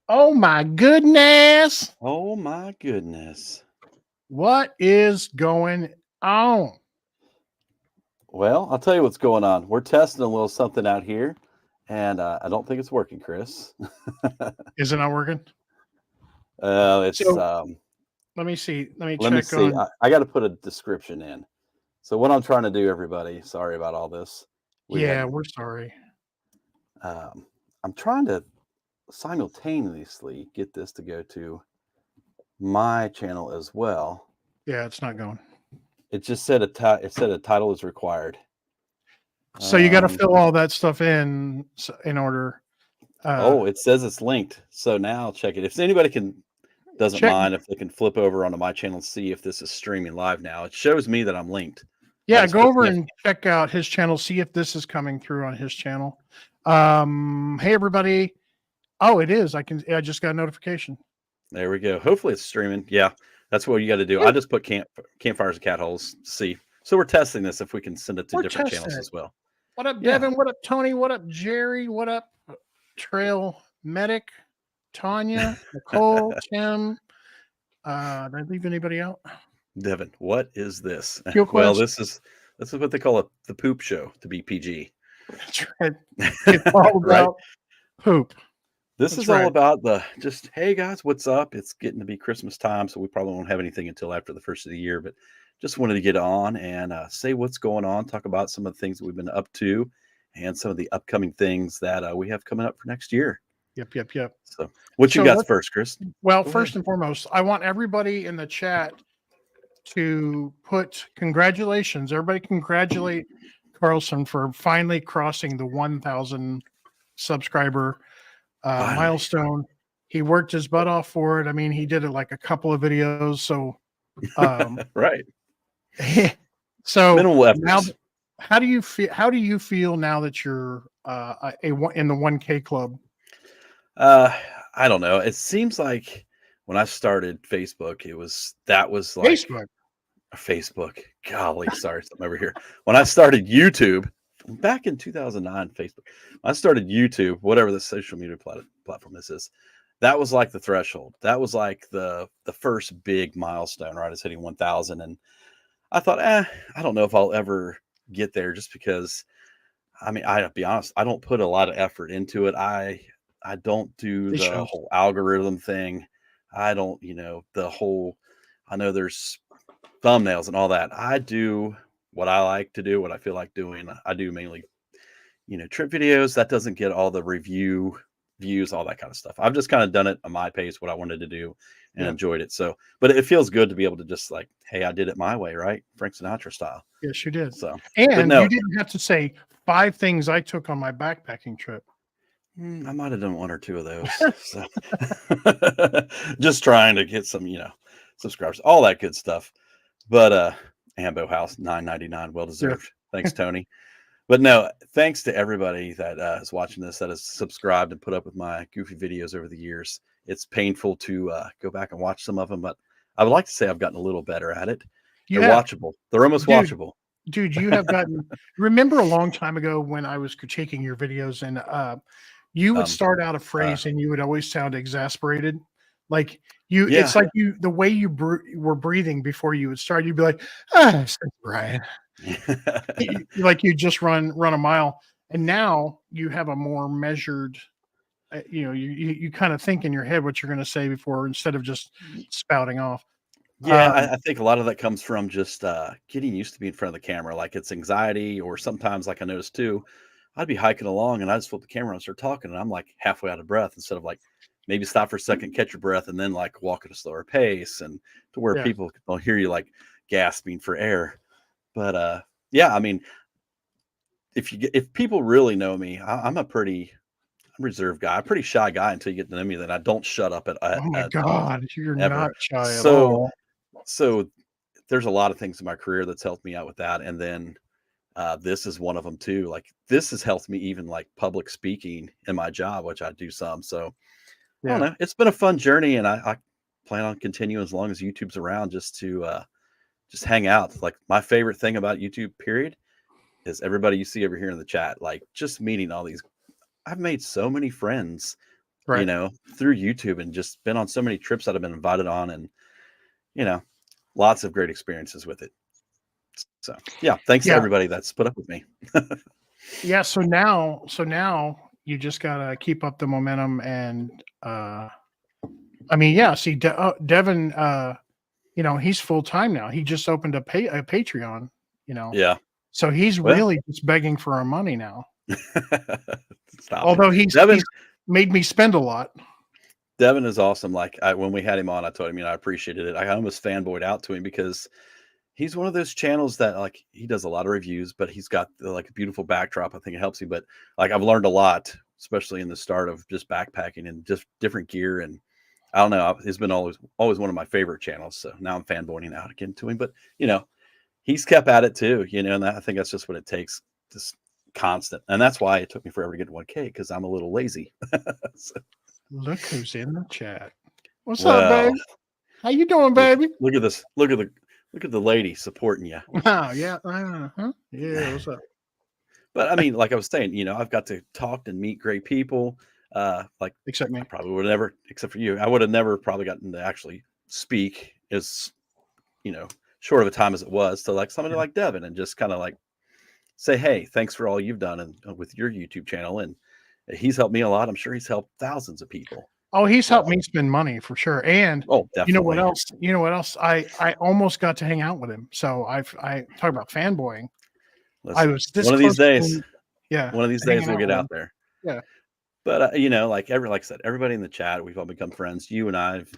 Oh my goodness. Oh my goodness. What is going on? Well, I'll tell you what's going on. We're testing a little something out here, and I don't think it's working, Chris. Is it not working? It's So let me see. Let me let me check see. on. I got to put a description in. So what I'm trying to do, everybody. Sorry about all this. We Yeah, had. we're sorry. I'm trying to simultaneously get this to go to my channel as well. Yeah, it's not going. It just said it said a title is required. So you got to Um, fill all that stuff in order. oh, it says it's linked. So now check it. If anybody doesn't Check. mind if they can flip over onto my channel and see if this is streaming live now. It shows me that I'm linked. I Yeah, just go put over and check out his channel. See if this is coming through on his channel. Hey everybody. Oh, it is. I just got a notification. there we go. Hopefully it's streaming. Yeah, that's what you got to do. I just put campfires and catholes to see. So we're testing this if we can send it to We're different testing channels it. as well. What up, Yeah. Devin? What up, Tony? What up, Jerry? What up, Trail Medic? Tanya, Nicole, Tim. Did I leave anybody out? Devin, what is this? Fuel Well, Quest. this is what they call the poop show to be PG. That's right. It's all Right? about poop. This That's is all right. about just hey guys, what's up? It's getting to be Christmas time, so we probably won't have anything until after the first of the year, but just wanted to get on and say what's going on, talk about some of the things that we've been up to and some of the upcoming things that we have coming up for next year. Yep. So, what you So got first, Chris? well, Go ahead. first and foremost, I want everybody in the chat to put congratulations. Everybody congratulate Carlson for finally crossing the 1,000 subscriber Finally. milestone. He worked his butt off for it. I mean, he did it like a couple of videos. So, Right. so Minimal now, efforts. how do you feel? How do you feel now that you're in the 1K club? I don't know. It seems like when I started Facebook, that was like Facebook. Facebook. Golly, sorry, something over here. When I started YouTube back in 2009, Facebook, when I started YouTube, whatever the social media platform this is, that was like the threshold. That was like the first big milestone, right? It's hitting 1,000. And I thought, I don't know if I'll ever get there just because, I mean, I'll be honest, I don't put a lot of effort into it. I don't do It the shows. whole algorithm thing. I don't, the whole, I know there's thumbnails and all that. I do what I like to do, what I feel like doing. I do mainly, trip videos. That doesn't get all the views, all that kind of stuff. I've just kind of done it on my pace, what I wanted to do and enjoyed it. So, but it feels good to be able to just like, hey, I did it my way, right? Frank Sinatra style. Yes, you did. So, And no, you didn't have to say 5 things I took on my backpacking trip. I might have done 1 or 2 of those. So just trying to get some, subscribers, all that good stuff. But Ambo House, $9.99, well deserved. Thanks, Tony. But no, thanks to everybody that is watching this, that has subscribed and put up with my goofy videos over the years. It's painful to go back and watch some of them, but I would like to say I've gotten a little better at it. They're watchable. They're almost watchable. Dude, you have gotten. Remember a long time ago when I was critiquing your videos, and you would start out a phrase and you would always sound exasperated, like you. Yeah. It's like the way you were breathing before you would start. You'd be like, "Ah, Brian," like you just run a mile, and now you have a more measured. You kind of think in your head what you're going to say before, instead of just spouting off. Yeah, I think a lot of that comes from just getting used to being in front of the camera. Like it's anxiety, or sometimes, like I noticed too, I'd be hiking along and I just flip the camera and start talking, and I'm like halfway out of breath instead of like maybe stop for a second, catch your breath, and then like walk at a slower pace, and to where people don't hear you like gasping for air. But yeah, I mean, if people really know me, I'm a pretty reserved guy, a pretty shy guy until you get to know me. That I don't shut up Oh my God, you're ever. not shy at all. So there's a lot of things in my career that's helped me out with that. And then this is one of them too. Like this has helped me even like public speaking in my job, which I do some. So I don't know. It's been a fun journey, and I plan on continuing as long as YouTube's around, just to just hang out. Like my favorite thing about YouTube, period, is everybody you see over here in the chat. Like just meeting all these. I've made so many friends Right. through YouTube, and just been on so many trips that I've been invited on, and lots of great experiences with it. So yeah, thanks to Yeah. everybody that's put up with me. Yeah. So now you just gotta keep up the momentum, and I mean, yeah. See, Devin, he's full time now. He just opened a Patreon. Yeah. So he's Well, really just begging for our money now. stop it. Although he's made me spend a lot. Devin is awesome. Like when we had him on, I told him, I appreciated it. I almost fanboyed out to him because he's one of those channels that like he does a lot of reviews, but he's got like a beautiful backdrop. I think it helps you. But like I've learned a lot, especially in the start of just backpacking and just different gear. And I don't know, it's been always one of my favorite channels. So now I'm fanboying out again to him. But he's kept at it too, and I think that's just what it takes. Just constant. And that's why it took me forever to get to 1K, because I'm a little lazy. So, Look who's in the chat. What's up, well, baby? How you doing, baby? look at this. Look at the lady supporting you. Oh, yeah. Yeah, what's up? But I mean, like I was saying, I've got to talk and meet great people. Like Except me. I probably would have never, except for you, I would have never probably gotten to actually speak as, short of a time as it was to like somebody like Devin, and just kind of like say, hey, thanks for all you've done and with your YouTube channel. And he's helped me a lot. I'm sure he's helped thousands of people. Oh, he's helped me spend money for sure. And Definitely. you know what else? I almost got to hang out with him. So I talk about fanboying. Listen, I was this one of these close days. Yeah. One of these days we'll get out there. Yeah. But like I said, everybody in the chat, we've all become friends. You and I've,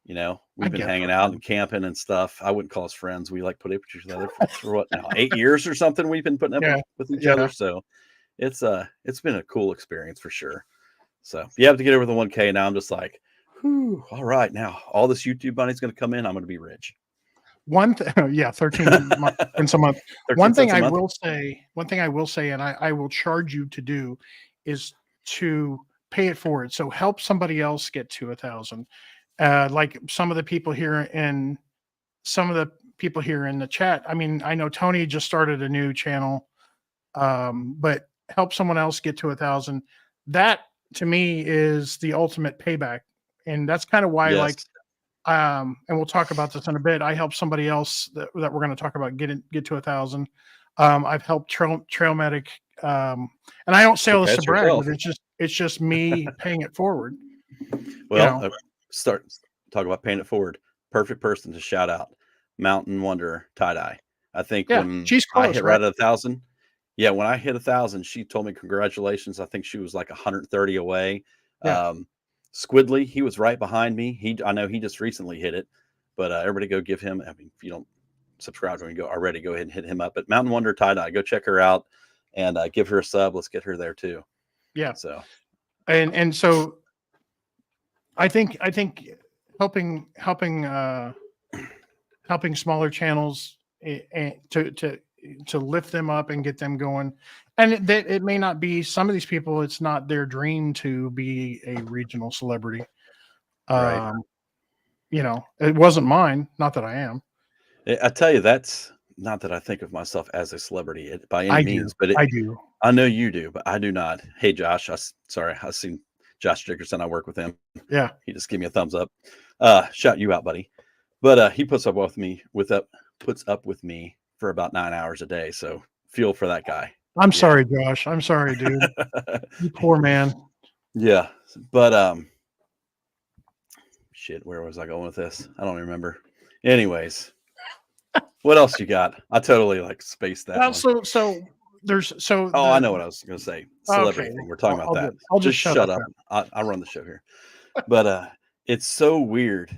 we've been hanging out and camping and stuff. I wouldn't call us friends. We like put pictures together for what now, 8 years or something. We've been putting up with each other. So it's been a cool experience for sure. So you have to get over the 1K. Now I'm just like, whew, all right, now all this YouTube money's going to come in. I'm going to be rich. 13 months a month. One thing I will say, and I will charge you to do, is to pay it forward. So help somebody else get to 1,000. Like some of the people here in the chat. I mean, I know Tony just started a new channel, but help someone else get to 1,000. That to me is the ultimate payback, and that's kind of why and we'll talk about this in a bit. I helped somebody else that we're going to talk about get to 1,000. I've helped Trail Medic, and I don't say all this to brag, but it's just me paying it forward. Well, talk about paying it forward. Perfect person to shout out, Mountain Wanderer tie-dye. I think when she's close, I hit right at 1,000. Yeah, when I hit 1,000, she told me congratulations. I think she was like 130 away. Yeah. Squidly, he was right behind me. I know he just recently hit it, but everybody go give him. I mean, if you don't subscribe to him, go ahead and hit him up. But Mountain Wonder tie-dye, go check her out and give her a sub. Let's get her there too. Yeah. So, and so I think helping smaller channels to lift them up and get them going. And it may not be, some of these people, it's not their dream to be a regional celebrity. right. It wasn't mine. Not that I am. I tell you, that's not that I think of myself as a celebrity by any means, but I do. I know you do, but I do not. Hey, Josh, I seen Josh Dickerson. I work with him. Yeah. He just gave me a thumbs up. Shout you out, buddy. But he puts up with me for about 9 hours a day. So feel for that guy. I'm sorry, Josh. I'm sorry, dude. You poor man. Yeah. But shit, where was I going with this? I don't remember. Anyways, what else you got? I totally spaced that. Well, so there's I know what I was going to say. Celebrity thing. We're talking about that. I'll just shut up. I run the show here. But it's so weird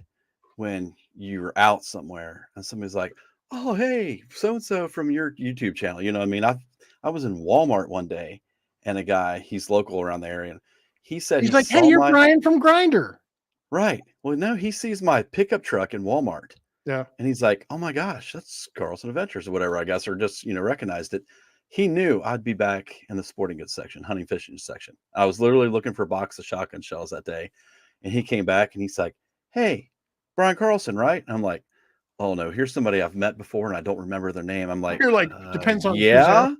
when you're out somewhere and somebody's like, "Oh, hey, so and so from your YouTube channel." You know what I mean? I was in Walmart one day, and a guy, he's local around the area, and he said he's like, "Hey, you're Brian from Grindr." Right. Well, no, he sees my pickup truck in Walmart. Yeah. And he's like, "Oh my gosh, that's Carlson Adventures," or whatever, I guess, or just, recognized it. He knew I'd be back in the sporting goods section, hunting, fishing section. I was literally looking for a box of shotgun shells that day. And he came back and he's like, "Hey, Brian Carlson, right?" And I'm like, "Oh no, here's somebody I've met before and I don't remember their name." I'm like, You're like, depends on yeah.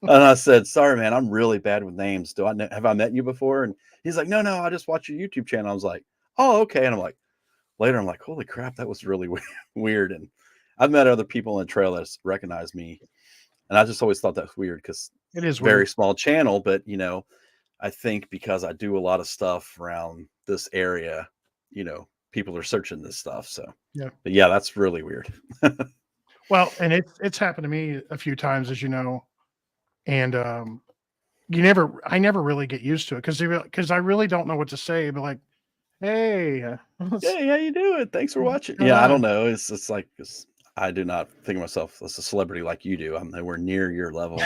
And I said, "Sorry, man, I'm really bad with names. Have I met you before?" And he's like, "No, no, I just watch your YouTube channel." I was like, "Oh, okay." And I'm like, later, I'm like, "Holy crap, that was really weird." And I've met other people on the trail that recognize me, and I just always thought that's weird because It is very weird. small channel. But I think because I do a lot of stuff around this area, people are searching this stuff. So, Yeah. but yeah, that's really weird. Well, and it's happened to me a few times, as you know, and I never really get used to it because I really don't know what to say. But like, hey, Hey, how you doing? Thanks for what's watching. going Yeah, I don't on? know. It's like I do not think of myself as a celebrity like you do. I'm nowhere near your level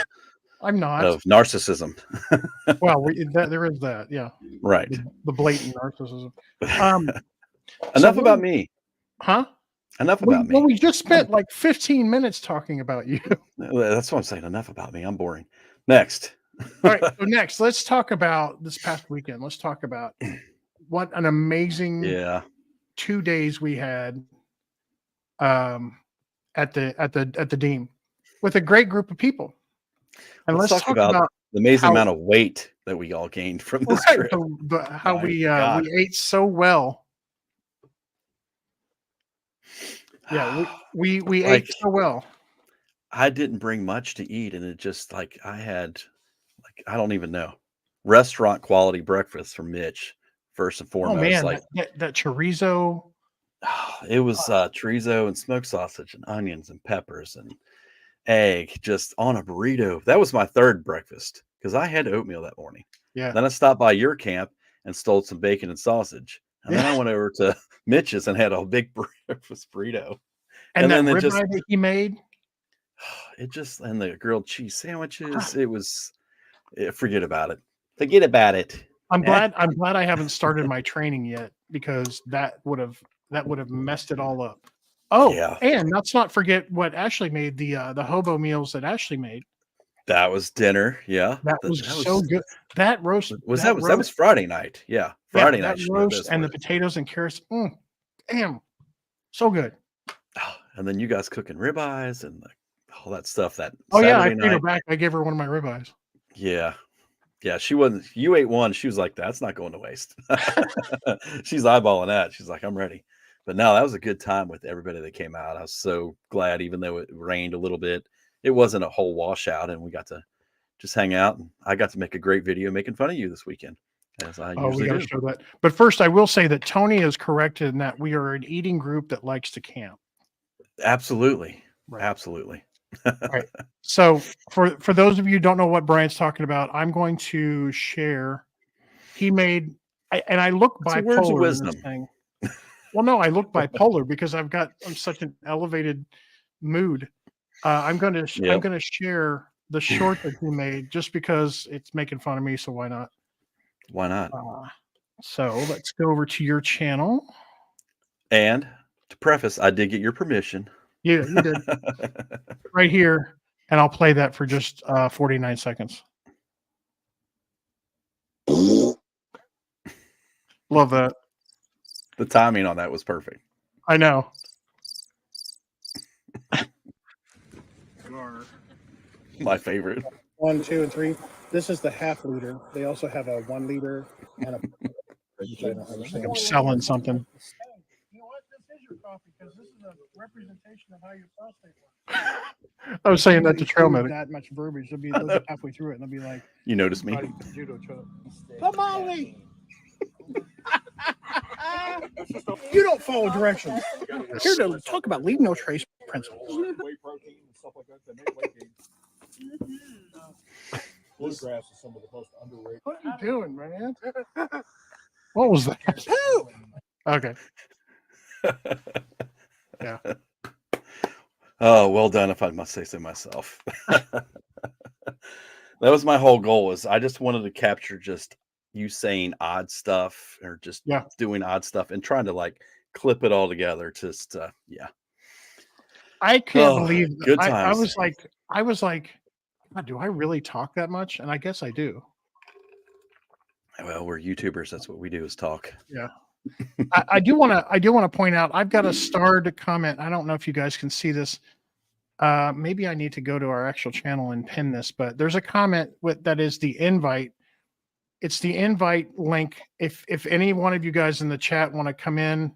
I'm not. of narcissism. Well, there is that. Yeah, Right. the blatant narcissism. Um, so Enough about what? me. Huh? Enough about Well, me. we just I'm, spent like 15 minutes talking about you. that's what I'm saying. Enough about me. I'm boring. Next. All right. So next, let's talk about this past weekend. Let's talk about what an amazing Yeah. 2 days we had um, at the Dean with a great group of people. And Let's let's talk talk about about the amazing how amount of weight that we all gained from this right trip. how My God. we ate so well. Yeah, we ate Like so well. I didn't bring much to eat, and it just like I had I don't even know. Restaurant quality breakfast from Mitch, first and Oh foremost. man, Like that chorizo. it was chorizo and smoked sausage and onions and peppers and egg just on a burrito. That was my third breakfast because I had oatmeal that morning. Yeah, Then I stopped by your camp and stole some bacon and sausage. And then yeah. I went over to Mitch's and had a big breakfast burrito. And And that then ribeye that he made. and the grilled cheese sandwiches, God, it was, forget about it. Forget about it. Eh? I'm glad I haven't started my training yet because that would have messed it all up. Oh, Yeah. and let's not forget what Ashley made the hobo meals that Ashley made. That was dinner, yeah. That That was that so was good. that That was that was roast, Friday night, yeah. yeah, Friday that night she made roast those and for the us. potatoes and carrots. Damn, so good. And then you guys cooking ribeyes and, like, all that stuff that Oh yeah, I Saturday paid her night. back. I gave her one of my ribeyes. Yeah. Yeah, she wasn't you ate one, she was like, "That's not going to waste." She's eyeballing that, she's like, "I'm ready." But no, that was a good time with everybody that came out. I was so glad even though it rained a little bit, it wasn't a whole washout, and we got to just hang out, and I got to make a great video making fun of you this weekend, as I Oh, we usually got to do. show that. But first, I will say that Tony is correct in that we are an eating group that likes to camp. Absolutely. Right. Absolutely. All right. So for those of you who don't know what Brian's talking about, I'm going to share. He made, and I look Some words of bipolar in this wisdom. thing. Well, no, I look bipolar because I'm such an elevated mood. I'm Yep. going to share the short that he made just because it's making fun of me. So why not? Why not? Uh, so let's go over to your channel. And to preface, I did get your permission. Yeah, you did right here, and I'll play that for just 49 seconds. Love that. The timing on that was perfect. I know. My favorite. 1, 2, and 3. This is the half liter. They also have a 1 liter and a. Which I don't understand. I'm selling something. You know what? This is your coffee because this is a representation of how your prostate works. I was saying that to trail medic. That much verbiage. They'll get halfway through it and they'll be like, You noticed me? judo choke. Tamale. You don't follow directions. Here to talk about leave no trace principles. Whey protein and stuff like that that make weight gain. Bluegrass is some of the most underrated. What are you doing, man? What was that? Okay. Yeah. Oh, well done, if I must say so myself. That was my whole goal. Is I just wanted to capture just you saying odd stuff or just Yeah. doing odd stuff and trying to like clip it all together. Just yeah. I can't Oh, believe good I times. was like, God, do I really talk that much? And I guess I do. Well, we're YouTubers. That's what we do is talk. Yeah. I do want to point out I've got a starred comment. I don't know if you guys can see this. maybe I need to go to our actual channel and pin this, but there's a comment that is the invite. It's the invite link. If any one of you guys in the chat want to come in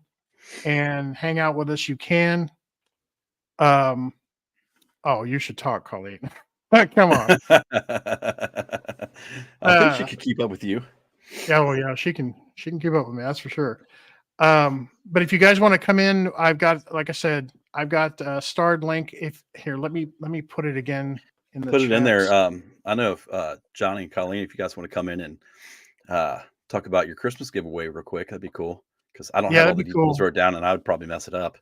and hang out with us, you can. Oh, you should talk, Colleen. Come on. I think she could keep up with you. Yeah, well, yeah, she can keep up with me, that's for sure. But if you guys want to come in, I've got, like I said, I've got a starred link. Let me put it again in the Put it in there. chats. I know if Johnny and Colleen, if you guys want to come in and talk about your Christmas giveaway real quick, that'd be cool. Because I don't have all that'd the be details cool. wrote down, and I would probably mess it up.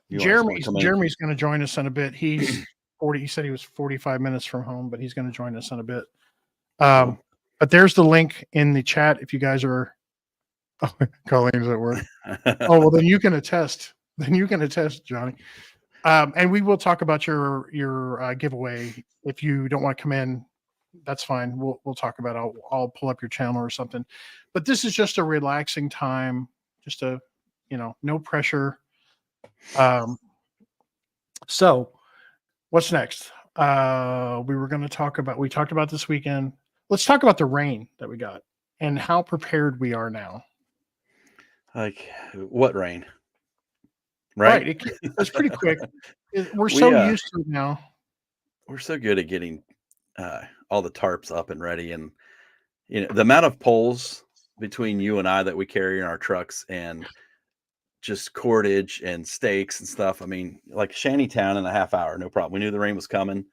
You guys wanna come in? Jeremy's going to join us in a bit. He's 40. He said he was 45 minutes from home, but he's going to join us in a bit. Cool. But there's the link in the chat if you guys are. Oh, Colleen's at work. Oh, well, then you can attest. Johnny. And we will talk about your giveaway. If you don't want to come in, that's fine. We'll talk about it. I'll pull up your channel or something. But this is just a relaxing time, just no pressure. So what's next? We talked about this weekend. Let's talk about the rain that we got and how prepared we are now. Like what rain? Right. It's pretty quick. We're so used to it now. We're so good at getting all the tarps up and ready, and the amount of poles between you and I that we carry in our trucks, and just cordage and stakes and stuff. I mean, like Shantytown in a half hour, no problem. We knew the rain was coming,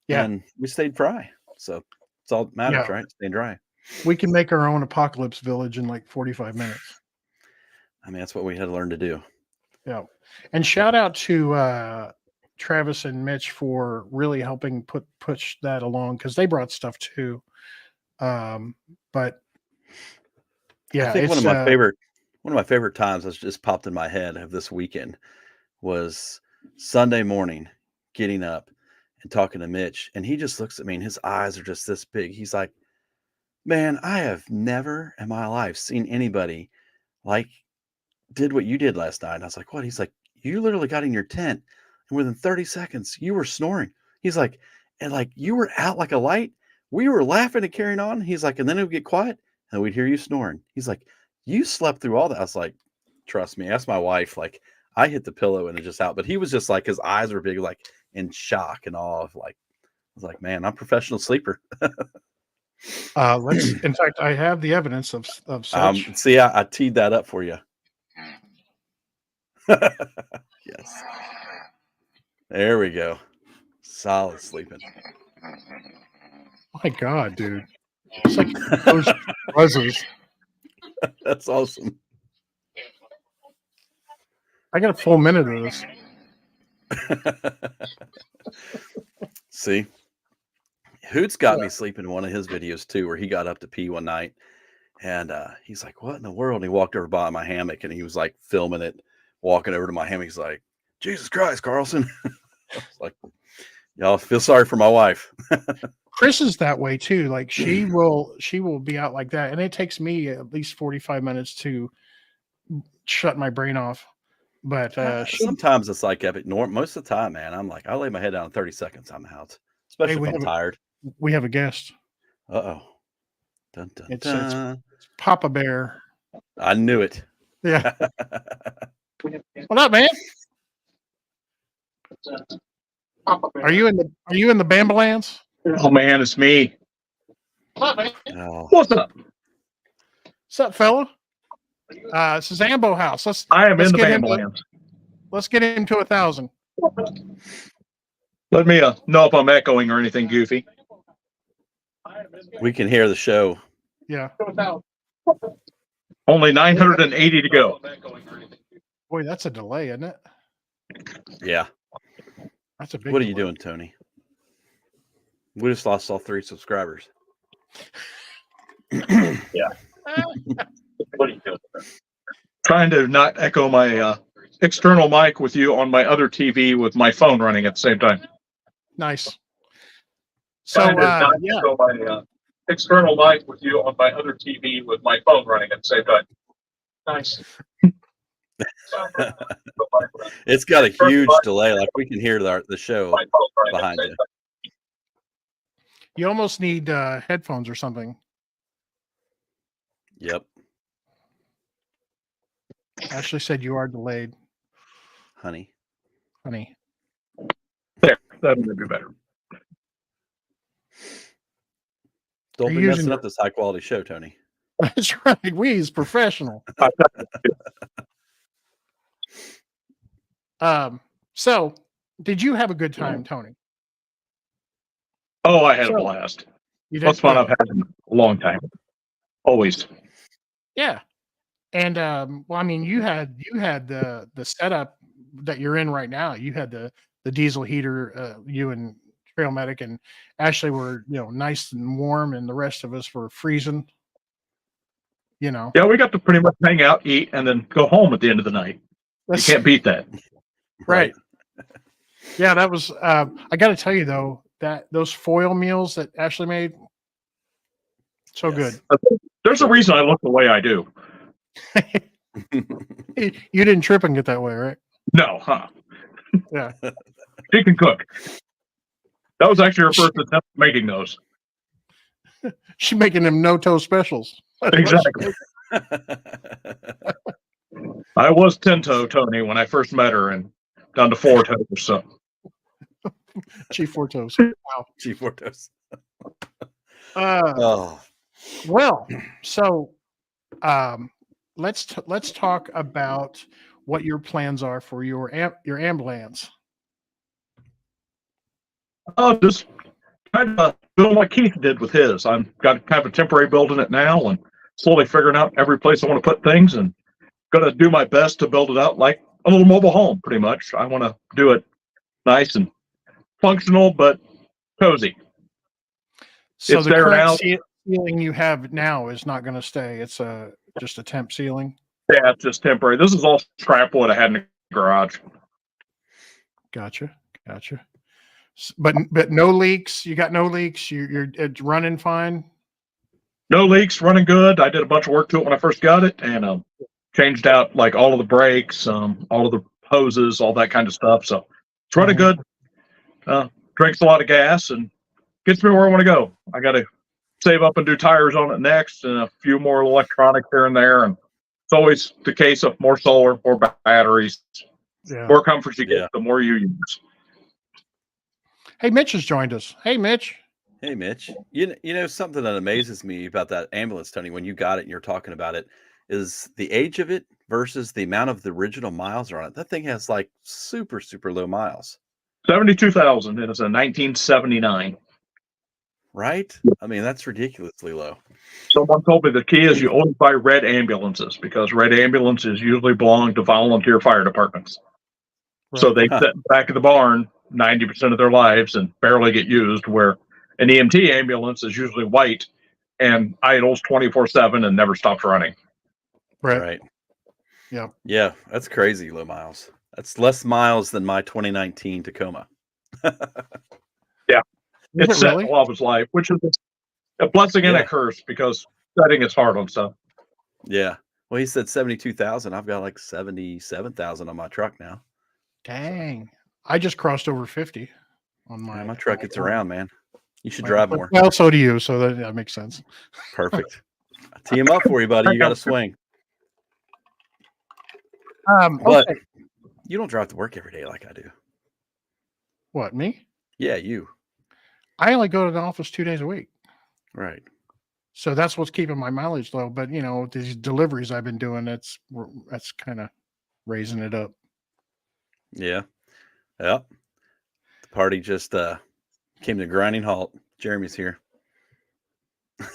and we stayed dry. So it's all that matters, right? Staying dry. We can make our own apocalypse village in like 45 minutes. I mean, that's what we had to learn to do. Yeah. And shout out to Travis and Mitch for really helping push that along, because they brought stuff too. But yeah, I think one of my favorite times that's just popped in my head of this weekend was Sunday morning, getting up and talking to Mitch, and he just looks at me and his eyes are just this big. He's like, "Man, I have never in my life seen anybody like did what you did last night." And I was like, "What?" He's like, "You literally got in your tent and within 30 seconds you were snoring." He's like, "And like you were out like a light. We were laughing and carrying on." He's like, "And then it would get quiet and we'd hear you snoring." He's like, "You slept through all that." I was like, "Trust me." Ask my wife. Like, I hit the pillow and it just out. But he was just like, his eyes were big, like in shock and awe of like, I was like, "Man, I'm a professional sleeper." In fact, I have the evidence of such. See, I teed that up for you. Yes. There we go. Solid sleeping. My God, dude. It's like those buzzers. That's awesome. I got a full minute of this. See, Hoots got me sleeping in one of his videos too, where he got up to pee one night, and he's like, "What in the world?" And he walked over by my hammock, and he was like filming it, walking over to my hammock. He's like, "Jesus Christ, Carlson!" I was like, "Y'all feel sorry for my wife." Chris is that way too. Like she will be out like that, and it takes me at least 45 minutes to shut my brain off. But sometimes it's like epic. Most of the time, man, I'm like, I lay my head down in 30 seconds. I'm out, especially if I'm tired. We have a guest. Uh-oh. Dun, dun, It's Papa Bear. I knew it. Yeah. What up, man? Are you in the Bambalans? Oh man, it's me. What up, man? Oh. What's up? What's up, fella? This is Ambo House. I am in the Bambalans. Let's get him to 1,000. Let me know if I'm echoing or anything goofy. We can hear the show. Yeah. Only 980 to go. Boy, that's a delay, isn't it? Yeah. That's a big What are you doing, Tony? We just lost all 3 subscribers. Yeah. What are you doing? Trying to not echo my external mic with you on my other TV with my phone running at the same time. Nice. So, yeah. Echo my external mic with you on my other TV with my phone running at the same time. Nice. It's got a huge delay. Like we can hear the show behind you. You almost need headphones or something. Yep. Ashley said you are delayed, Honey. There, that'll be better. Don't Are be you messing using- up this high quality show, Tony. That's right. We's professional. So did you have a good time, Tony? Oh, I had a blast. You did? Most fun Good. I've had in a long time. Always. Yeah. And well, I mean, you had the setup that you're in right now. You had the diesel heater, you and Trail Medic and Ashley were, nice and warm, and the rest of us were freezing. Yeah, we got to pretty much hang out, eat, and then go home at the end of the night. You can't beat that. Right. Yeah, that was I gotta tell you though, that those foil meals that Ashley made, so good. There's a reason I look the way I do. You didn't trip and get that way, right? No, huh? Yeah. She can cook. That was actually her first attempt at making those. She's making them no-toe specials. Exactly. I was 10-toe Tony when I first met her, and down to 4 toes. So Chief 4 toes. Wow. Chief 4 toes. Well, so let's talk about what your plans are for your ambulance. Just kind of doing what Keith did with his. I've got kind of a temporary building it now, and slowly figuring out every place I want to put things, and going to do my best to build it out like a little mobile home. Pretty much, I want to do it nice and functional, but cozy. So it's the there current now. ceiling you have now is not going to stay. It's just a temp ceiling. Yeah, it's just temporary. This is all scrap wood I had in the garage. Gotcha. But no leaks. You got no leaks. It's running fine. No leaks, running good. I did a bunch of work to it when I first got it, and changed out like all of the brakes, all of the hoses, all that kind of stuff. So it's running good. Drinks a lot of gas and gets me where I want to go. I got to save up and do tires on it next, and a few more electronics here and there. And it's always the case of more solar, more batteries, more comfort you get, the more you use. Hey, Mitch has joined us. Hey, Mitch. Hey, Mitch. You know something that amazes me about that ambulance, Tony, when you got it and you're talking about it, is the age of it versus the amount of the original miles are on it. That thing has like super, super low miles. 72,000. It is a 1979. Right? I mean, that's ridiculously low. Someone told me the key is you only buy red ambulances, because red ambulances usually belong to volunteer fire departments. Right. So they sit back of the barn 90% of their lives and barely get used, where an EMT ambulance is usually white and idles 24/7 and never stops running. Right. Yeah. Yeah, that's crazy low miles. That's less miles than my 2019 Tacoma. Yeah. It's set a lot of his life, which is a blessing and a curse, because setting is hard on stuff. Yeah. Well, he said 72,000. I've got like 77,000 on my truck now. Dang. I just crossed over 50 on my truck. Gets around, man. You should drive more. Well, so do you. So that makes sense. Perfect. I'll tee him up for you, buddy. You got to swing. But you don't drive to work every day like I do. What, me? Yeah, you. I only go to the office 2 days a week. Right. So that's what's keeping my mileage low. But these deliveries I've been doing, that's kind of raising it up. Yeah. Yep. The party just came to a grinding halt. Jeremy's here.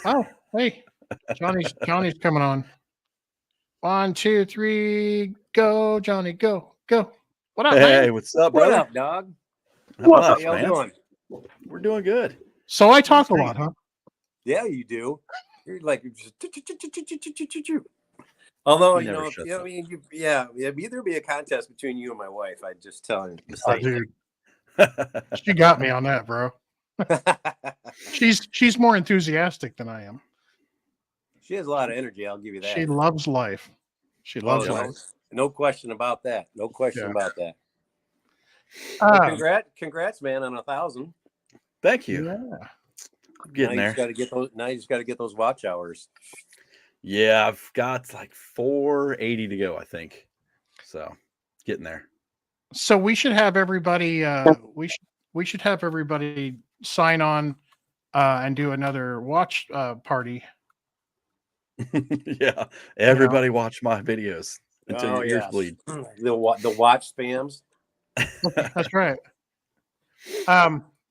Oh, hey. Johnny's coming on. 1, 2, 3, go, Johnny, go. What up, man? Hey, what's up, brother? What up, dog? What up, How y'all doing? We're doing good. So I talk a lot, huh? Yeah, you do. You're like, although either be a contest between you and my wife. I just tell him. Dude, she got me on that, bro. She's more enthusiastic than I am. She has a lot of energy. I'll give you that. She loves life. She loves life. No question about that. No question Yeah. about that. Well, Um, congrats, man, on 1,000. Thank you. yeah. I'm getting now you there. just got to get those. Now you just got to get those watch hours. Yeah, I've got like 480 to go, I think. So getting there. So we should have everybody. We should have everybody sign on and do another watch party. Yeah. Everybody watch my videos until your ears bleed. The watch spams. That's right.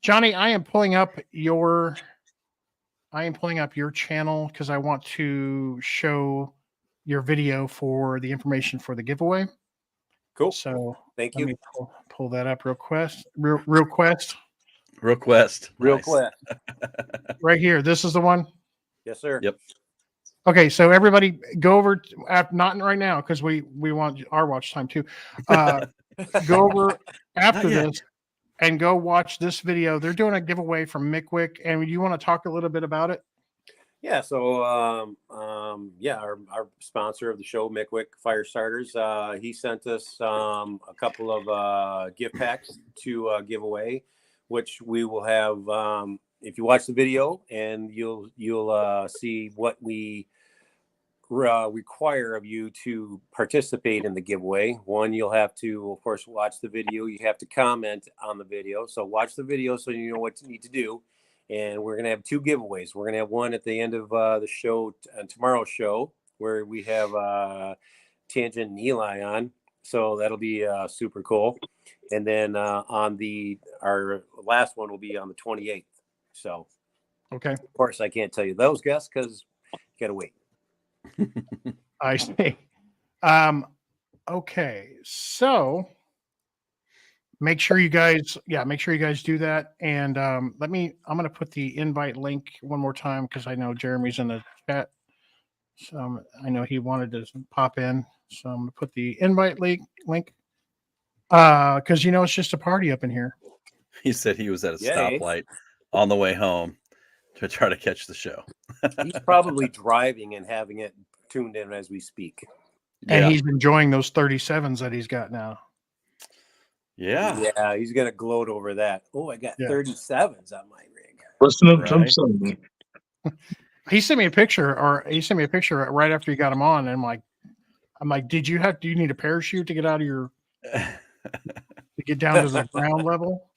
Johnny, I am pulling up your channel because I want to show your video for the information for the giveaway. Cool. So Thank let you. me pull that up real quest. Request. Real Nice. quick. Right here. This is the one. Yes, sir. Yep. Okay, so everybody go over not right now because we want our watch time too. Go over after Not yet. this and go watch this video. They're doing a giveaway from Mickwick, and you want to talk a little bit about it? Yeah. So, our sponsor of the show, Mickwick Fire Starters, he sent us a couple of gift packs to give away, which we will have. If you watch the video, and you'll see what we require of you to participate in the giveaway. One, you'll have to, of course, watch the video. You have to comment on the video. So watch the video so you know what you need to do. And we're going to have 2 giveaways. We're going to have one at the end of the show, tomorrow's show, where we have Tangent and Eli on. So that'll be super cool. And then our last one will be on the 28th. So, Okay, of course, I can't tell you those guests because you got to wait. I see. Okay, so make sure you guys do that. And I'm going to put the invite link one more time because I know Jeremy's in the chat. So I know he wanted to pop in. So I'm going to put the invite link because it's just a party up in here. He said he was at a Yay. stoplight on the way home to try to catch the show. He's probably driving and having it tuned in as we speak. And Yeah. he's enjoying those 37s that he's got now. Yeah. Yeah, he's gonna gloat over that. Oh, I got 37s on my rig. Listen to Right. some. He sent me a picture right after he got him on. And I'm like, do you need a parachute to get out of to get down to the ground level?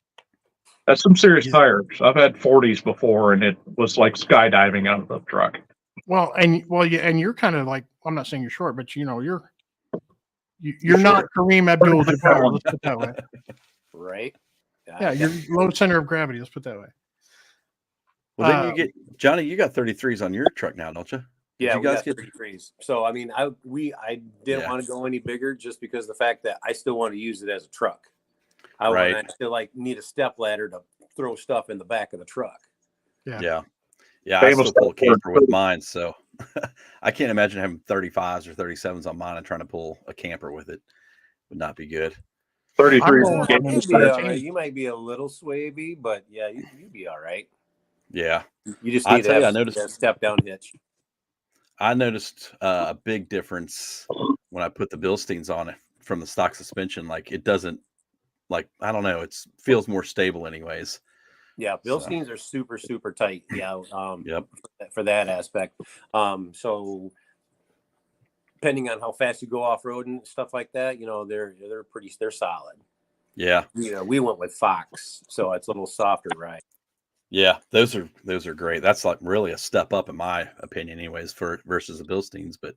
That's some serious tires. I've had 40s before, and it was like skydiving out of the truck. Well, and you're kind of like, I'm not saying you're short, but you're not Kareem Abdul-Jabbar. Let's put it that way. Right? Yeah, you're low center of gravity. Let's put it that way. Well, then you get Johnny. You got 33s on your truck now, don't you? Yeah, you we guys got 33s. So I mean, I didn't want to go any bigger just because of the fact that I still want to use it as a truck. I still need a step ladder to throw stuff in the back of the truck. Yeah. I still pull a camper with mine, so I can't imagine having 35s or 37s on mine and trying to pull a camper with it. Would not be good. 33. You might be a little swavy, but yeah, you'd be all right. Yeah. You just need to have a step down hitch. I noticed a big difference when I put the Bilsteins on it from the stock suspension. Like it doesn't, I don't know, it feels more stable anyways. Yeah, Bilsteins are super, super tight. Yeah. Yep. For that aspect. So depending on how fast you go off road and stuff like that, they're solid. Yeah. We went with Fox, so it's a little softer, right? Yeah, those are great. That's like really a step up in my opinion, anyways, versus the Bilsteins. But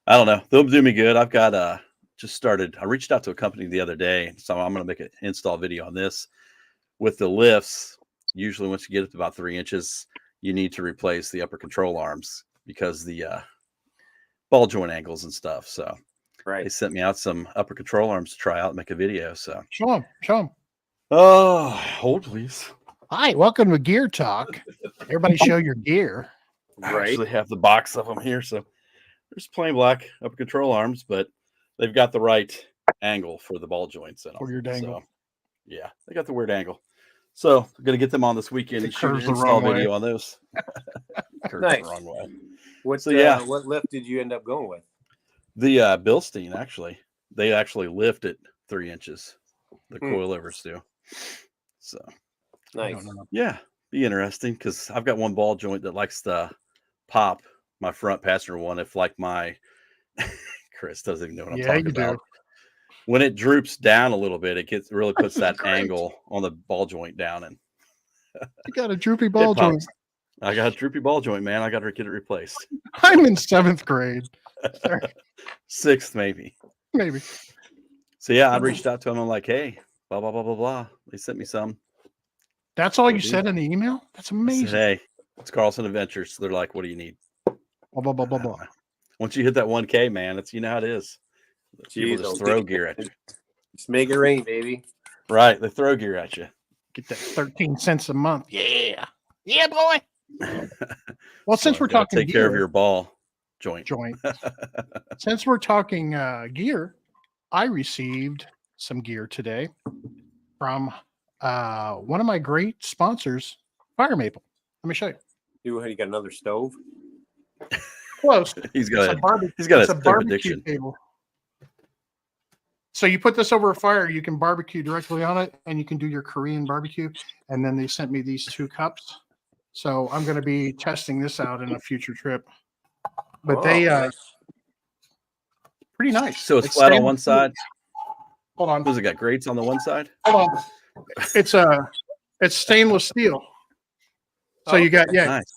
I don't know, they'll do me good. I've got just started. I reached out to a company the other day, so I'm going to make an install video on this. With the lifts, usually once you get up to about 3 inches, you need to replace the upper control arms because the ball joint angles and stuff. So they sent me out some upper control arms to try out and make a video. So show them. Oh, hold please. Hi, welcome to Gear Talk. Everybody show your gear. I actually have the box of them here. So there's plain black upper control arms, but they've got the right angle for the ball joints. And for your dangle. So, yeah, they got the weird angle. So I'm going to get them on this weekend and shoot an install video on those. Nice. The wrong way. What lift did you end up going with? The Bilstein they actually lift it 3 inches. The coilovers do. So Nice. I don't know. yeah, be interesting because I've got one ball joint that likes to pop my front passenger one. If like my Chris doesn't even know what I'm Yeah, talking you do. about. When it droops down a little bit, it really puts that angle on the ball joint down, and You got a droopy ball joint. I got a droopy ball joint, man. I got to get it replaced. I'm in 7th grade. Sorry, 6th, maybe. maybe. So yeah, I reached out to them. I'm like, hey, blah blah blah blah blah. They sent me some. That's all Cool you beans. said in the email? That's I amazing. said, hey, it's Carlson Adventures. So they're like, what do you need? Blah, blah, blah, blah, I blah. don't know. Once you hit that 1K, man, it's how it is. People Jeez, just throw gear at you. Just make it rain, baby. Right, they throw gear at you. Get that 13 cents a month. Yeah. Yeah, boy. Well, since So we're gotta talking take care of gear, your ball joint. since we're talking gear, I received some gear today from one of my great sponsors, Fire Maple. Let me show you. You got another stove? Close. He's It's got a barbecue. he's got It's a a stove barbecue addiction. table. So you put this over a fire, you can barbecue directly on it, and you can do your Korean barbecue. And then they sent me these 2 cups. So I'm going to be testing this out in a future trip. But they nice. pretty nice. So it's flat on one stainless steel. side. Hold on. Does it got grates on the one side? Hold on. It's stainless steel. So you got Nice.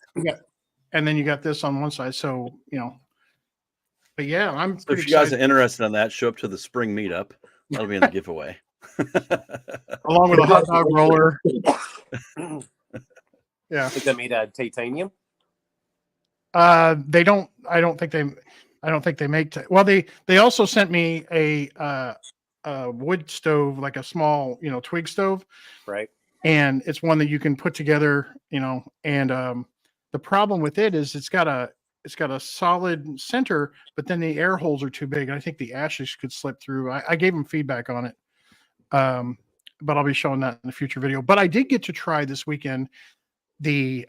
and then you got this on one side. So but yeah, I'm So pretty if you guys are excited. interested in that, show up to the spring meetup. That'll be in the giveaway. Along with a hot dog roller. Yeah. Is that made out of titanium? They don't. I don't think they make. Well, they also sent me a wood stove, like a small twig stove, Right. and it's one that you can put together. And the problem with it is it's got a solid center, but then the air holes are too big, and I think the ashes could slip through. I gave them feedback on it, but I'll be showing that in a future video. But I did get to try this weekend the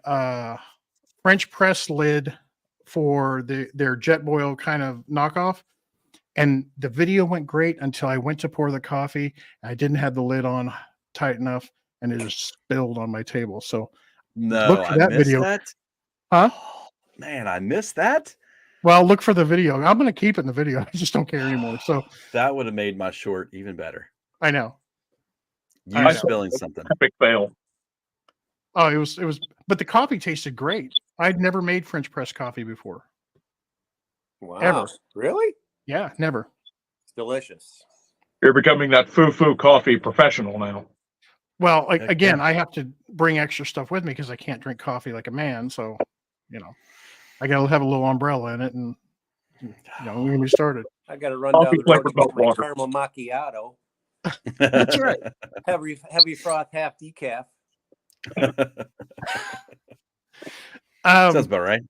French press lid for their jet boil kind of knockoff, and the video went great until I went to pour the coffee. I didn't have the lid on tight enough, and it just spilled on my table. So No, look for I that missed video. that. Huh? Oh, man, I missed that. Well, look for the video. I'm going to keep it in the video. I just don't care anymore. So That would have made my short even better. I know. You I know. spilling something. Epic fail. Oh, it was, but the coffee tasted great. I'd never made French press coffee before. Wow. Ever. Really? Yeah, never. It's delicious. You're becoming that foo-foo coffee professional now. Well, Heck again, yeah. I have to bring extra stuff with me because I can't drink coffee like a man. So, I got to have a little umbrella in it, and we're going to be started. I got to run down Coffee the road to flavored get my water. caramel macchiato. That's right. Heavy froth, half decaf. Sounds about right.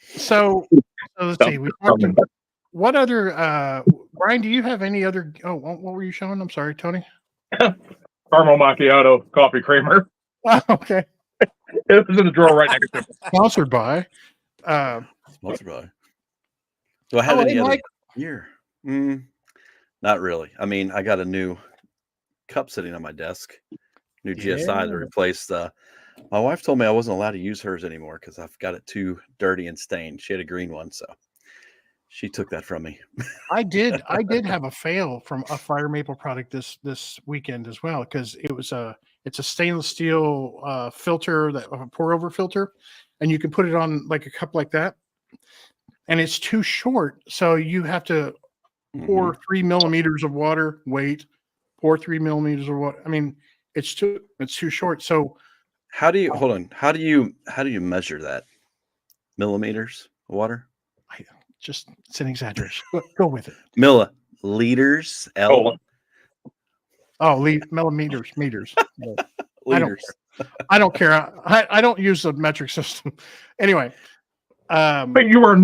So let's see. We talked about what other Brian, do you have any other what were you showing? I'm sorry, Tony. Caramel macchiato coffee creamer. Oh, okay. It was in the drawer right next to it. Sponsored by Sponsored by. Do I have Oh, any hey, other Mike. gear? Not really. I mean, I got a new cup sitting on my desk, new GSI to replace the. My wife told me I wasn't allowed to use hers anymore because I've got it too dirty and stained. She had a green one, so she took that from me. I did have a fail from a Fire Maple product this weekend as well, because it's a stainless steel filter, that a pour over filter, and you can put it on like a cup like that, and it's too short, so you have to pour 3 millimeters of water, wait, pour 3 millimeters of water. I mean, it's too short. So How do you hold on? How do you measure that? Millimeters of water? it's an exaggeration. Go with it. Milliliters. Millimeters, meters. Liters. I don't care. I don't use the metric system. Anyway, But you were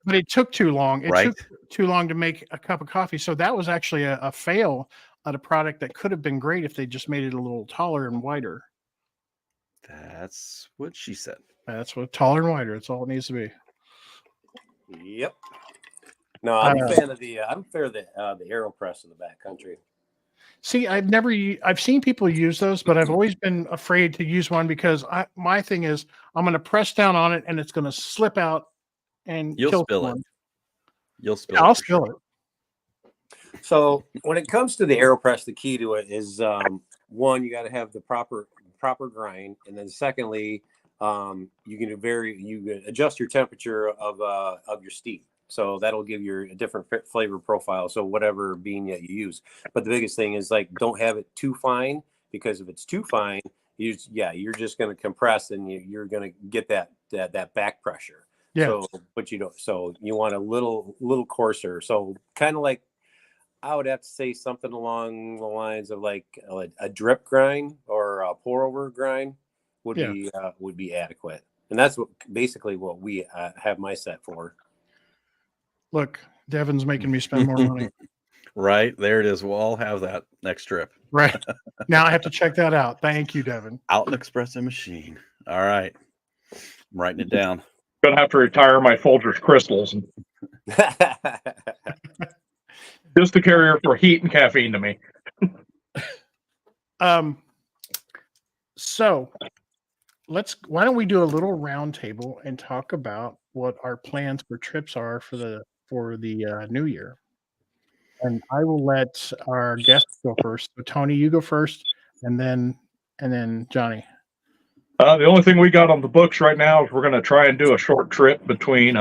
but it took too long. It Right. took too long to make a cup of coffee. So that was actually a fail on a product that could have been great if they just made it a little taller and wider. That's what she said. That's what taller and wider. That's all it needs to be. Yep. No, I'm a fan of the AeroPress in the backcountry. See, I've seen people use those, but I've always been afraid to use one because my thing is I'm going to press down on it and it's going to slip out and You'll kill spill someone. it. You'll spill I'll it. for spill sure. it. So when it comes to the AeroPress, the key to it is one, you got to have the proper grind, and then secondly, you can adjust your temperature of your steam. So that'll give you a different flavor profile. So whatever bean that you use. But the biggest thing is like, don't have it too fine, because if it's too fine, you're just going to compress and you're going to get that back pressure. Yeah. So, but you don't. So you want a little coarser. So kind of like, I would have to say something along the lines of like a drip grind or a pour over grind would be adequate. And that's basically what we have my set for. Look, Devin's making me spend more money. Right. There it is. We'll all have that next trip. Right. Now I have to check that out. Thank you, Devin. Out an espresso machine. All right. I'm writing it down. Gonna have to retire my Folgers crystals just to carry her for heat and caffeine to me. So why don't we do a little round table and talk about what our plans for trips are for the new year. And I will let our guests go first. So Tony, you go first, and then Johnny. The only thing we got on the books right now is we're going to try and do a short trip between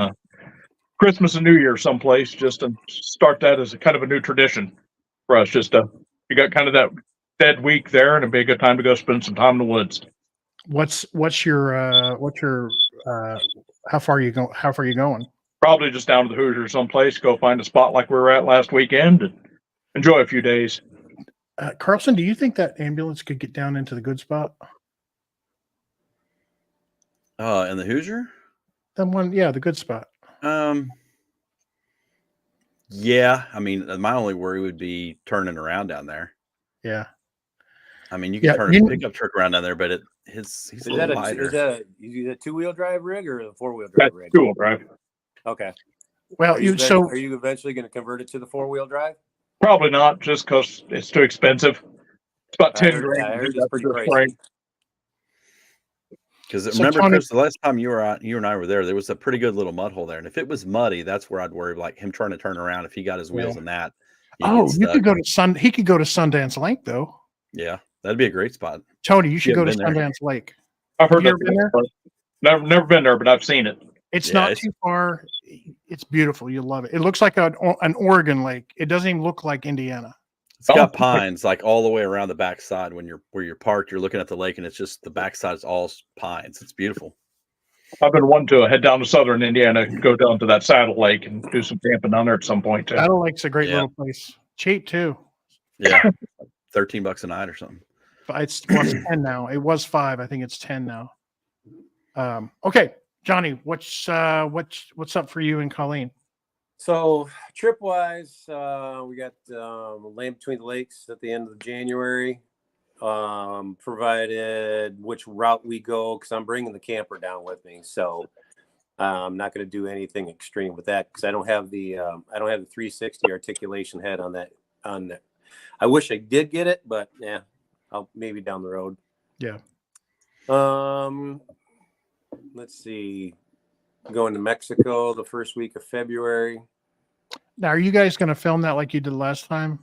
Christmas and New Year someplace, just to start that as a kind of a new tradition for us. You got kind of that dead week there, and it'd be a good time to go spend some time in the woods. What's your how far are you going? Probably just down to the Hoosiers someplace, go find a spot like we were at last weekend and enjoy a few days. Carlson, do you think that ambulance could get down into the good spot? And the Hoosier? The good spot. Yeah. I mean, my only worry would be turning around down there. Yeah. I mean, you can turn a pickup truck around down there, but he's a little lighter. Is that a 2-wheel drive rig or a 4-wheel drive rig? 2-wheel drive. Okay. Well, are you eventually going to convert it to the 4-wheel drive? Probably not, just because it's too expensive. It's about 10 grand. I heard it's pretty pricey. Because remember, Tony, Chris, the last time you and I were there was a pretty good little mud hole there, and if it was muddy, that's where I'd worry, like him trying to turn around if he got his wheels in that. You could go to He could go to Sundance Lake though. Yeah, that'd be a great spot. Tony, you should go to Sundance Lake. I've heard that before. Never been there, but I've seen it. It's not too far. It's beautiful. You'll love it. It looks like an Oregon lake. It doesn't even look like Indiana. It's got pines like all the way around the backside. Where you're parked, you're looking at the lake, and it's just the backside is all pines. It's beautiful. I've been wanting to head down to southern Indiana, go down to that Saddle Lake, and do some camping down there at some point too. Saddle Lake's a great little place. Cheap too. Yeah, $13 a night or something. It's 10 now. It was 5. I think it's 10 now. Okay, Johnny, what's up for you and Colleen? So trip wise, we got Land Between the Lakes at the end of January. Provided which route we go, because I'm bringing the camper down with me, so I'm not going to do anything extreme with that because I don't have the 360 articulation head on that. I wish I did get it, but yeah, I'll maybe down the road. Yeah. Let's see. Going to Mexico the first week of February. Now, are you guys going to film that like you did last time?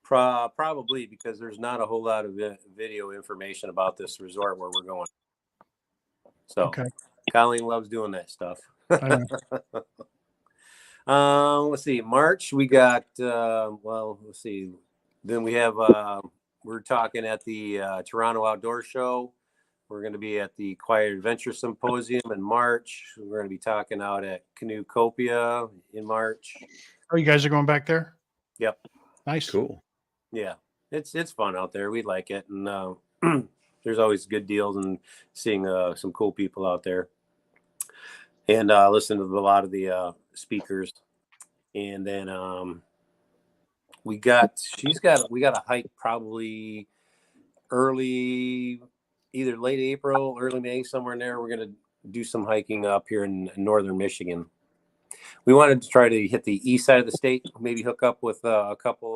Probably, because there's not a whole lot of video information about this resort where we're going. So, okay. Colleen loves doing that stuff. Let's see. March, we got, let's see. Then we have, we're talking at the Toronto Outdoor Show. We're going to be at the Quiet Adventure Symposium in March. We're going to be talking out at Canoe Copia in March. Oh, you guys are going back there? Yep. Nice. Cool. Yeah. It's fun out there. We like it. And there's always good deals and seeing some cool people out there. And listen to a lot of the speakers. And then we got a hike probably either late April, early May, somewhere in there. We're going to do some hiking up here in northern Michigan. we wanted to try to hit the east side of the state, maybe hook up with a couple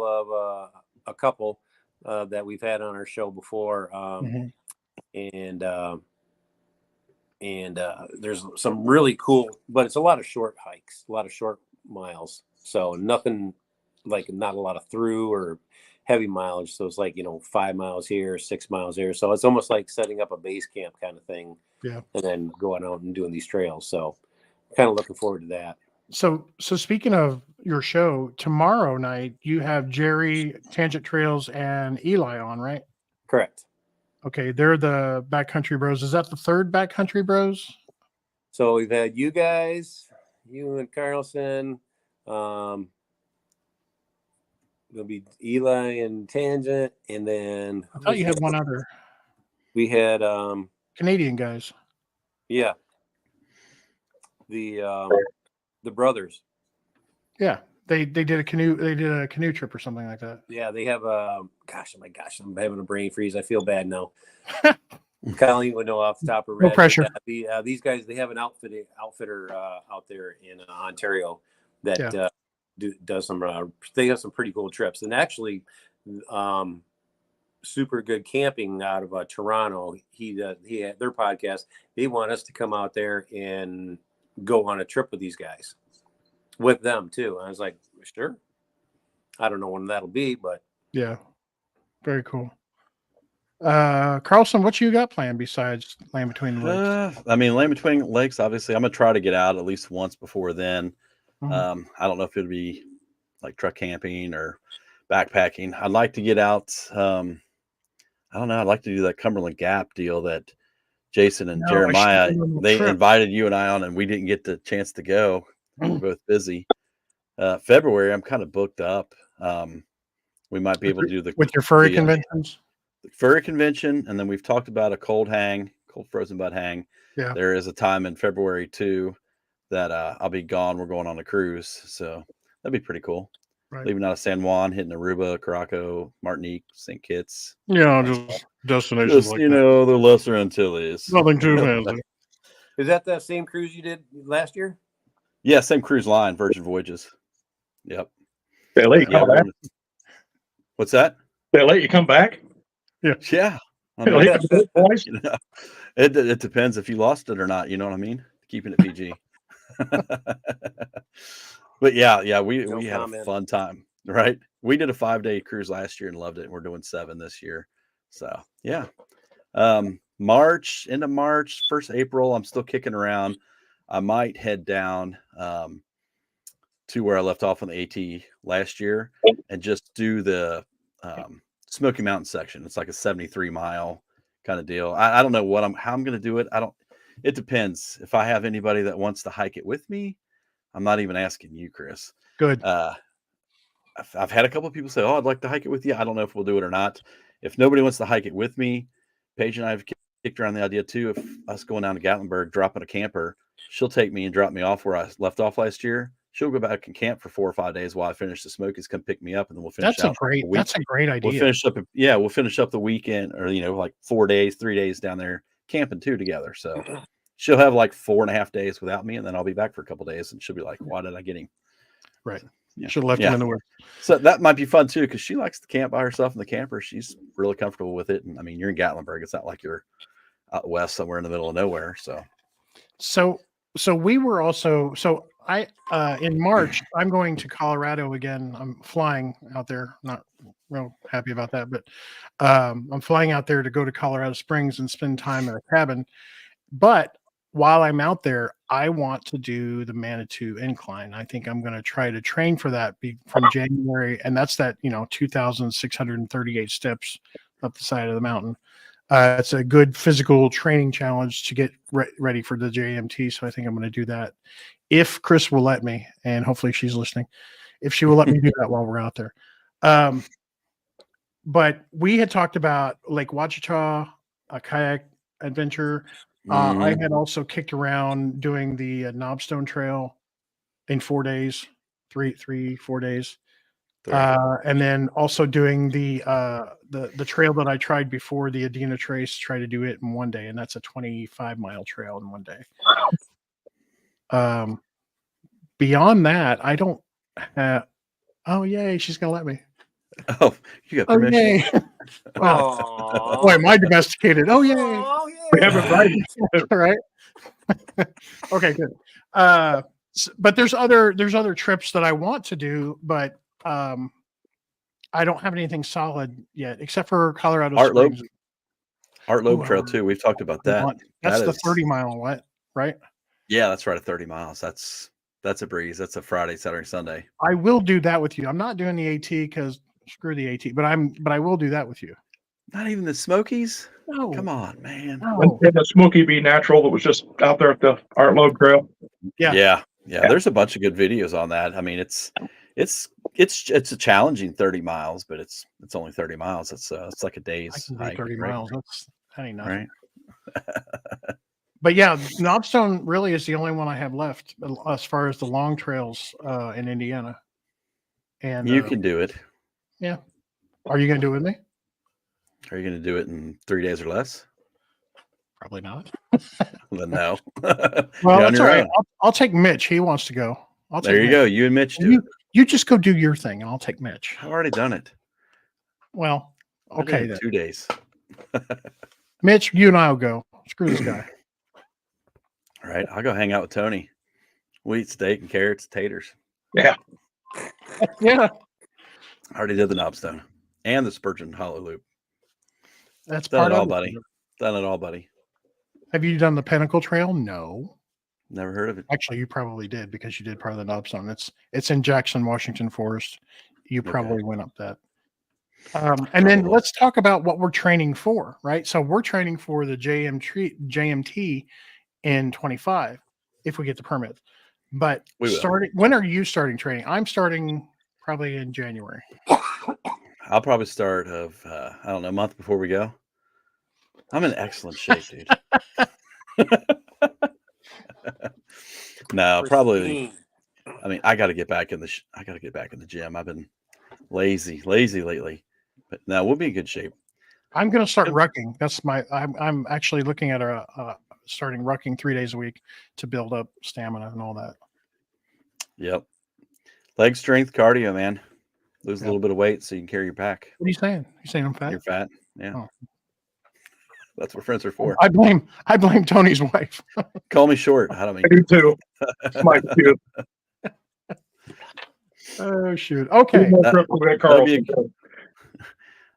that we've had on our show before. And there's some really cool, but it's a lot of short hikes, a lot of short miles. So nothing like, not a lot of through or heavy mileage. So it's like, 5 miles here, 6 miles here. So it's almost like setting up a base camp kind of thing. Yeah. And then going out and doing these trails. So kind of looking forward to that. So speaking of your show, tomorrow night you have Jerry, Tangent Trails, and Eli on, right? Correct. Okay, they're the Backcountry Bros. Is that the third Backcountry Bros? So we've had you guys, you and Carlson. There'll be Eli and Tangent, and then I thought you had one other. We had Canadian guys. Yeah. The brothers. Yeah, they did a canoe. They did a canoe trip or something like that. Yeah, they have gosh, oh my gosh, I'm having a brain freeze. I feel bad now. Colleen would know off the top of her No head. pressure. These guys, they have an outfitter out there in Ontario that does some. They have some pretty cool trips, and actually, super good camping out of Toronto. He had their podcast. They want us to come out there and go on a trip with these guys, with them too. And I was like, sure. I don't know when that'll be, but yeah, very cool. Carlson, what you got planned besides Land Between the Lakes? Land Between the Lakes, obviously I'm gonna try to get out at least once before then. I don't know if it'll be like truck camping or backpacking. I'd like to get out. I don't know. I'd like to do that Cumberland Gap deal that Jason and Jeremiah, they invited you and I on, and we didn't get the chance to go. We're both busy. February, I'm kind of booked up. We might be able to do with your furry conventions. The furry convention, and then we've talked about a cold frozen butt hang. Yeah. There is a time in February too that I'll be gone. We're going on a cruise, so that'd be pretty cool. Right. Leaving out of San Juan, hitting Aruba, Caraco, Martinique, St. Kitts. Yeah, just destinations like the Lesser Antilles. Nothing too fancy. Is that the same cruise you did last year? Yeah, same cruise line, Virgin Voyages. Yep. They let you come back? What's that? They let you come back? Yeah. It depends if you lost it or not. You know what I mean? Keeping it PG. But yeah, we had a fun time, right? We did a 5-day cruise last year and loved it. And we're doing 7 this year. So yeah. March, end of March, 1st April, I'm still kicking around. I might head down to where I left off on the AT last year and just do the Smoky Mountain section. It's like a 73-mile kind of deal. I don't know how I'm going to do it. It depends. If I have anybody that wants to hike it with me, I'm not even asking you, Chris. Good. I've had a couple of people say, "Oh, I'd like to hike it with you." I don't know if we'll do it or not. If nobody wants to hike it with me, Paige and I have kicked around the idea too. If us going down to Gatlinburg, dropping a camper, she'll take me and drop me off where I left off last year. She'll go back and camp for 4 or 5 days while I finish the Smokies. Come pick me up, and then we'll finish. That's a great idea. We'll finish up the weekend, or like 4 days, 3 days down there camping too together. So she'll have like 4.5 days without me, and then I'll be back for a couple of days, and she'll be like, "Why did I get him?" Right. So, yeah. Should have left him in the woods. So that might be fun too, because she likes to camp by herself in the camper. She's really comfortable with it. And I mean, you're in Gatlinburg. It's not like you're out west somewhere in the middle of nowhere. So we were also, I in March, I'm going to Colorado again. I'm flying out there. Not real happy about that, but I'm flying out there to go to Colorado Springs and spend time at a cabin. But while I'm out there, I want to do the Manitou Incline. I think I'm going to try to train for that from January, and that's 2,638 steps up the side of the mountain. It's a good physical training challenge to get ready for the JMT. So I think I'm going to do that if Chris will let me, and hopefully she's listening. If she will let me do that while we're out there. But we had talked about Lake Ouachita, a kayak adventure. I had also kicked around doing the Knobstone Trail in 4 days, 4 days. And then also doing the trail that I tried before, the Adena Trace, try to do it in 1 day, and that's a 25-mile trail in 1 day. beyond that, I don't have. Oh, yay. She's going to let me. Oh, you got Oh, permission. yay. Wow. Aw. Boy, am I domesticated. Oh, yay. Oh, We yeah. haven't right. All right. Okay, good. But there's other trips that I want to do, but I don't have anything solid yet, except for Colorado Art Lobe. Springs. Art Lobe Ooh, Trail too. We've talked about that. That's That the is- 30-mile what, right? Yeah, that's right at 30 miles. That's a breeze. That's a Friday, Saturday, Sunday. I will do that with you. I'm not doing the AT because screw the AT, but I will do that with you. Not even the Smokies. No, Come on, man. no. Can the Smoky be natural that was just out there at the Art Lobe Trail? Yeah. Yeah. There's a bunch of good videos on that. I mean, it's a challenging 30 miles, but it's only 30 miles. It's like a I day's can do hike, 30 right? miles. That ain't nothing. Right. But yeah, Knobstone really is the only one I have left as far as the long trails in Indiana. And You can do it. are you going to do it with me? Are you going to do it in 3 days or less? Probably not. Then no. Well, You're on that's your all right. own. I'll take Mitch. He wants to go. There you go. You and Mitch do it. You just go do your thing, and I'll take Mitch. I've already done it. Well, I did it okay in then. 2 days. Mitch, you and I will go. Screw this guy. All right. I'll go hang out with Tony. We eat steak and carrots, taters. Yeah. Yeah, I already did the Knobstone and the Spurgeon Hollow Loop. that's Done part it all, of it. buddy. Done it all, buddy. Have you done the Pinnacle Trail? No. Never heard of it. Actually, you probably did because you did part of the Knobstone. It's in Jackson, Washington Forest. You Okay. probably went up that. And then let's talk about what we're training for, right? So we're training for the JMT in 25 if we get the permit. But We will. when are you starting training? I'm starting probably in January. I'll probably start I don't know, a month before we go. I'm in excellent shape, dude. No, probably. Pristine. I mean, I got to get back in the gym. I've been lazy lately, but no, we'll be in good shape. I'm going to start rucking. I'm actually looking at starting rucking 3 days a week to build up stamina and all that. Yep. Leg strength, cardio, man. Lose a Yeah. little bit of weight so you can carry your pack. What are you saying? You saying I'm fat? You're fat. Yeah. Oh. That's what friends are for. I blame Tony's wife. Call me short. I don't mean. I do too. Mike too. Oh shoot. Okay.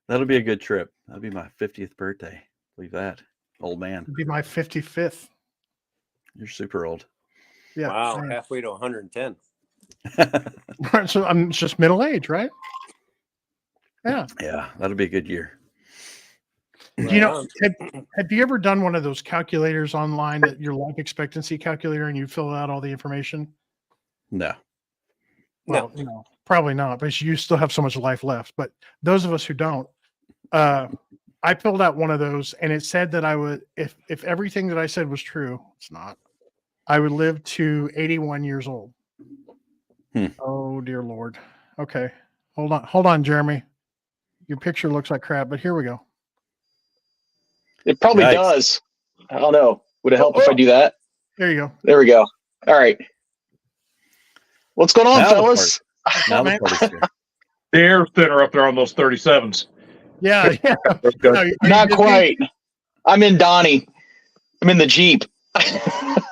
That'll be a good trip. That'll be my 50th birthday. Believe that, old man. It'll be my 55th. You're super old. Yeah. Wow, I halfway to 110. am. So I'm just middle age, right? Yeah. Yeah, that'll be a good year. Do you know, have you ever done one of those calculators online that your life expectancy calculator and you fill out all the information? No. Well, probably not, but you still have so much life left. But those of us who don't, I filled out one of those and it said that I would, if everything that I said was true, it's not, I would live to 81 years old. Oh, dear Lord. Okay. Hold on, Jeremy. Your picture looks like crap, but here we go. It probably Nice. does. I don't know. Would it help if I do that? There you go. There we go. All right. What's going on, Now the fellas? Now man. the party's here. The air thinner up there on those 37s. Yeah. Yeah. That's good. No, are you Not busy? quite. I'm in Donnie. I'm in the Jeep.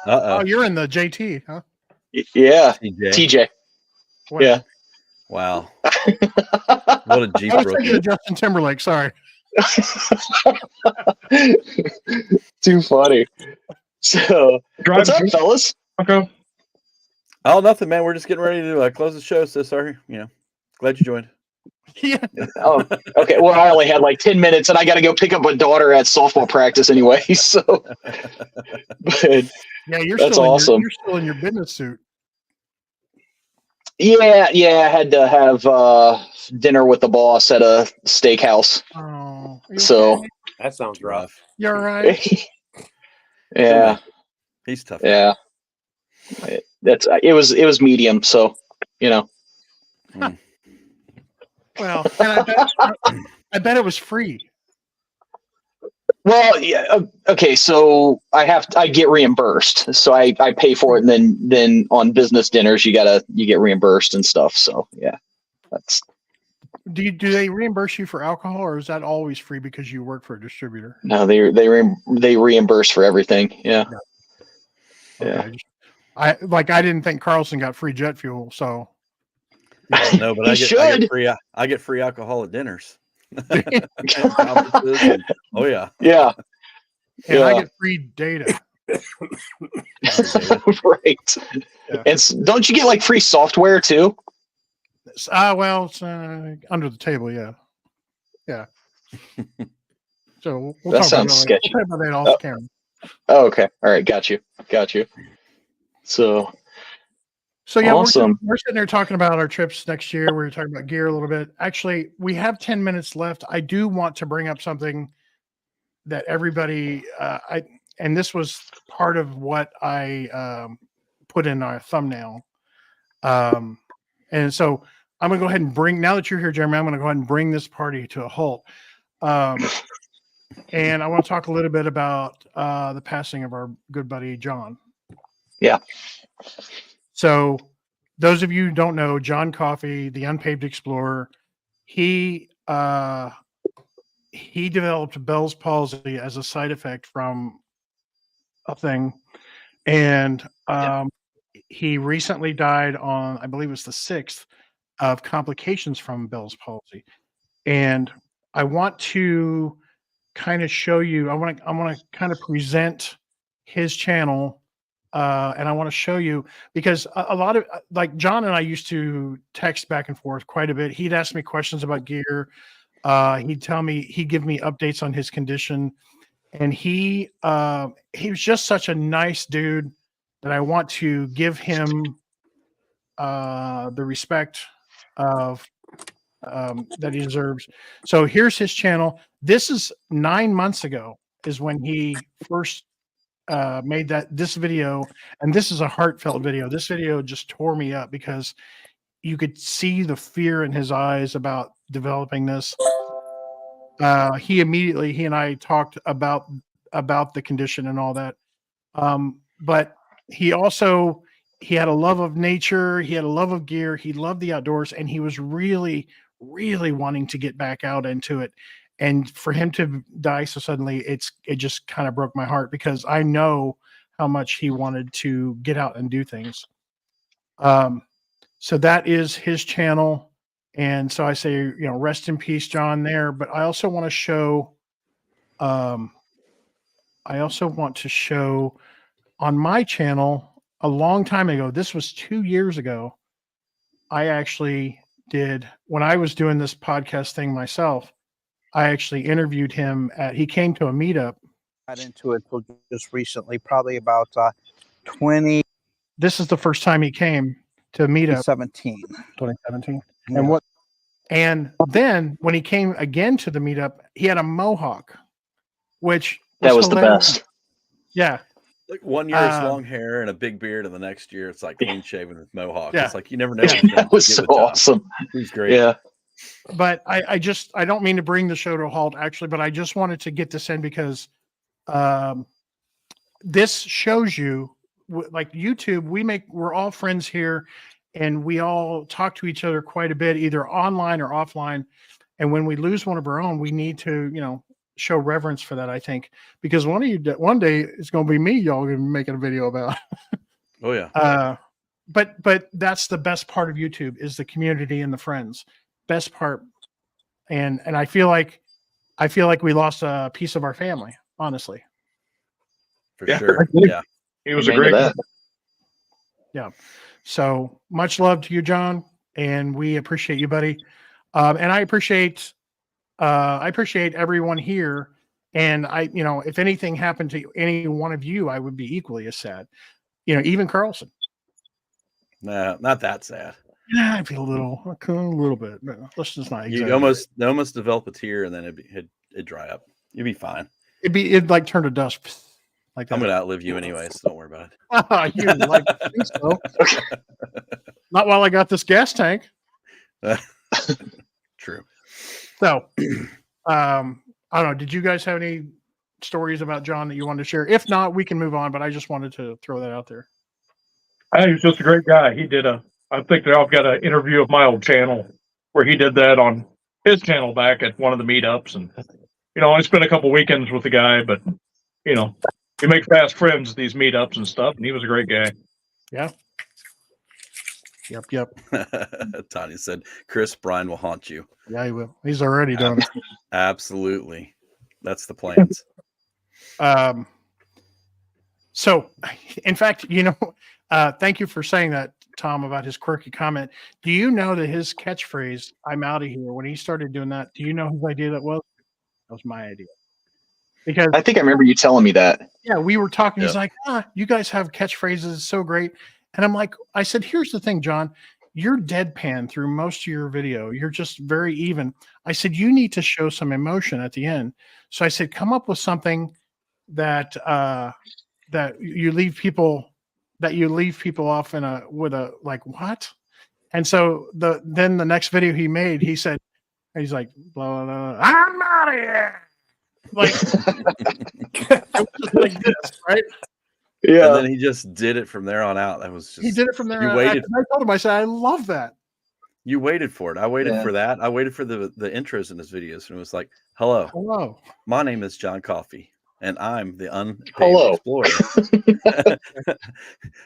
Oh, you're in the JT, huh? Yeah. TJ. TJ. What? Yeah. Wow. What a Jeep I was thinking rookie. of Justin Timberlake. Sorry. Too funny. So, what's up, Driving. fellas? Okay. Oh, nothing, man. We're just getting ready to close the show. So sorry. Glad you joined. Yeah. Oh, okay. Well, I only had like 10 minutes and I got to go pick up my daughter at softball practice anyway. So, but Yeah, you're That's still awesome. you're still in your business suit. yeah, I had to have dinner with the boss at a steakhouse. Oh, you So, okay? That sounds rough. Rough. You're all right. yeah, He's tough. yeah. It was medium. So, Well, and I bet it was free. Well, yeah. Okay, so I get reimbursed. So I pay for it, and then on business dinners you get reimbursed and stuff. So yeah, that's Do they reimburse you for alcohol, or is that always free because you work for a distributor? no, they reimburse for everything. Yeah. Okay. Yeah. I didn't think Carlson got free jet fuel, so No, but He I should. get free alcohol at dinners. And conferences and- oh yeah. Yeah. and I Yeah. get free data. Right. Yeah. And don't you get like free software too? Well, it's under the table, yeah. So we'll That talk sounds about sketchy. We'll talk about that off camera. Oh, okay. All right. Got you. So Yeah, awesome. we're sitting there talking about our trips next year. We're talking about gear a little bit. Actually, we have 10 minutes left. I do want to bring up something that everybody, and this was part of what I put in our thumbnail. And so I'm going to go ahead and now that you're here, Jeremy, I'm going to go ahead and bring this party to a halt. And I want to talk a little bit about the passing of our good buddy, John. Yeah. So those of you who don't know, John Coffey, the Unpaved Explorer, he developed Bell's palsy as a side effect from a thing. And he recently died on, I believe it was the 6th, of complications from Bell's palsy. And I want to kind of show you, I want to kind of present his channel. And I want to show you, because a lot of, like, John and I used to text back and forth quite a bit. He'd ask me questions about gear. He'd give me updates on his condition. And he was just such a nice dude that I want to give him the respect of that he deserves. So here's his channel. This is 9 months ago is when he first made this video, and this is a heartfelt video. This video just tore me up because you could see the fear in his eyes about developing this. He and I talked about the condition and all that. But he had a love of nature. He had a love of gear. He loved the outdoors, and he was really, really wanting to get back out into it. And for him to die so suddenly, it just kind of broke my heart, because I know how much he wanted to get out and do things. So that is his channel. And so I say, rest in peace, John, there. But I also want to show, on my channel a long time ago, this was 2 years ago, I actually did, when I was doing this podcast thing myself, I actually interviewed him he came to a meetup. Got into it just recently, probably about 2017. This is the first time he came to a meetup. 2017. Yeah. And then when he came again to the meetup, he had a mohawk, which That was hilarious. the best. Yeah. Like 1 year it's long hair and a big beard, and the next year it's like clean shaven with mohawk. Yeah. It's like you never know. That was so awesome. He's great. Yeah. But I don't mean to bring the show to a halt, actually, but I just wanted to get this in because this shows you, like YouTube, we're all friends here, and we all talk to each other quite a bit, either online or offline. And when we lose one of our own, we need to, show reverence for that, I think, because one day it's going to be me y'all going to be making a video about. Oh yeah. But that's the best part of YouTube, is the community and the friends. Best part. And I feel like we lost a piece of our family, honestly. For Yeah. sure. Yeah. He was a Amen to great that. Yeah. So much love to you, John, and we appreciate you, buddy. And I appreciate everyone here. And if anything happened to any one of you, I would be equally as sad. Even Carlson. Nah, not that sad. Yeah, I'd be a little bit. But let's just not. You almost develop a tear, and then it'd dry up. You'd be fine. It'd like turn to dust. Like that. I'm gonna outlive you anyway, so don't worry about it. You like to think so? Not while I got this gas tank. True. So, I don't know. Did you guys have any stories about John that you wanted to share? If not, we can move on. But I just wanted to throw that out there. He was just a great guy. He did I think I've got an interview of my old channel where he did that on his channel back at one of the meetups. And, I spent a couple weekends with the guy, but, you make fast friends at these meetups and stuff. And he was a great guy. Yeah. Yep. Tony said, Chris, Brian will haunt you. Yeah, he will. He's already done it. Absolutely. That's the plans. So, in fact, thank you for saying that, Tom, about his quirky comment. Do you know that his catchphrase, "I'm out of here," when he started doing that, do you know whose idea that was? That was my idea. Because I think I remember you telling me that. yeah, we were talking. Yep. He's like, you guys have catchphrases, so great. And I'm like, I said, here's the thing, John, you're deadpan through most of your video. You're just very even. I said, you need to show some emotion at the end. So I said, come up with something that that you leave people off with a like, what? And so then the next video he made, he's like, blah, blah, blah, I'm out of here. Like, it was just like this, right? Yeah. And then he just did it from there on out. That was just, He did it from there. You on. waited. I told him, I said, I love that. You waited for it. I waited for that. I waited for the intros in his videos, and it was like, hello, my name is John Coffey, and I'm the unpaid explorer.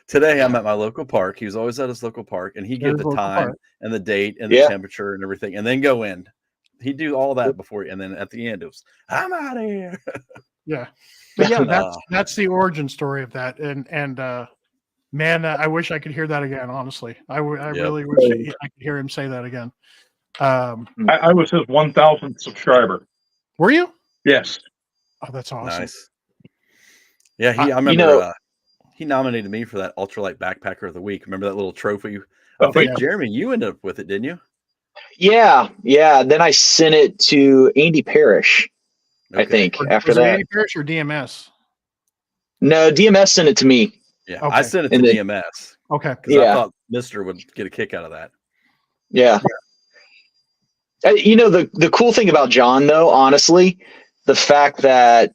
Today I'm at my local park. He was always at his local park, and he gave the time and the date and the temperature and everything, and then go in. He'd do all that before, and then at the end it was, I'm out of here. Yeah. But yeah, that's the origin story of that. And man, I wish I could hear that again. Honestly, I really wish I could hear him say that again. I was his 1,000th subscriber. Were you? Yes. Oh, that's awesome. Nice. Yeah, I remember he nominated me for that ultralight backpacker of the week. Remember that little trophy? I think Jeremy, you ended up with it, didn't you? Yeah. Then I sent it to Andy Parrish. Okay. I think after that. Andy Parrish or DMS? No, DMS sent it to me. Yeah, okay. I sent it to DMS. Okay. Because I thought Mister would get a kick out of that. Yeah. The cool thing about John, though, honestly, the fact that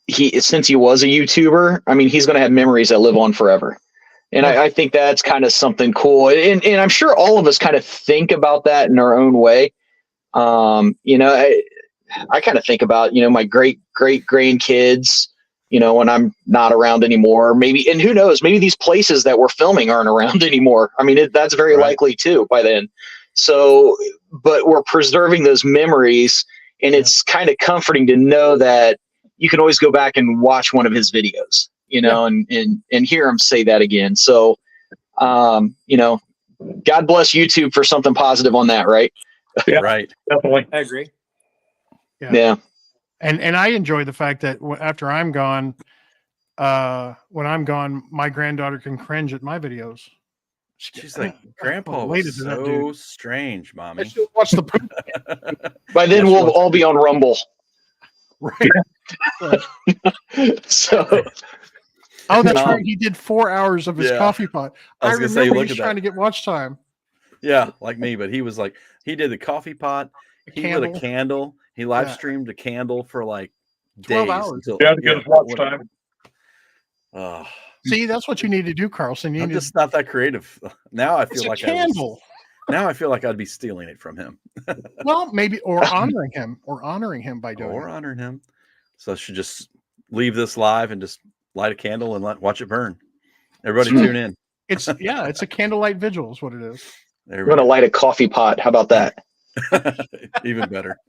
since he was a YouTuber, I mean, he's going to have memories that live on forever. And I think that's kind of something cool. And I'm sure all of us kind of think about that in our own way. I kind of think about, my great grandkids, when I'm not around anymore, maybe, and who knows, maybe these places that we're filming aren't around anymore. I mean, that's very likely too by then. So, but we're preserving those memories, and it's kind of comforting to know that you can always go back and watch one of his videos, and hear him say that again. So, God bless YouTube for something positive on that, right? Yeah, right. Definitely. I agree. Yeah. And I enjoy the fact that after I'm gone, when I'm gone, my granddaughter can cringe at my videos. She's like, Grandpa was so strange, Mommy. Watch the By then we'll all be on Rumble. Right. So. Oh, that's right. He did 4 hours of his coffee pot. I remember he was trying to get watch time. Yeah, like me, but he was like, he did the coffee pot. He lit a candle. He live streamed a candle for like 12 days. Hours. To get his watch time. See, that's what you need to do, Carlson. I'm just not that creative. Now I feel like candle. Now I feel like I'd be stealing it from him. Well, maybe, or honoring him by doing or honoring him. So I should just leave this live and just light a candle and watch it burn. Everybody tune in. It's a candlelight vigil is what it is. We're going to light a coffee pot. How about that? Even better.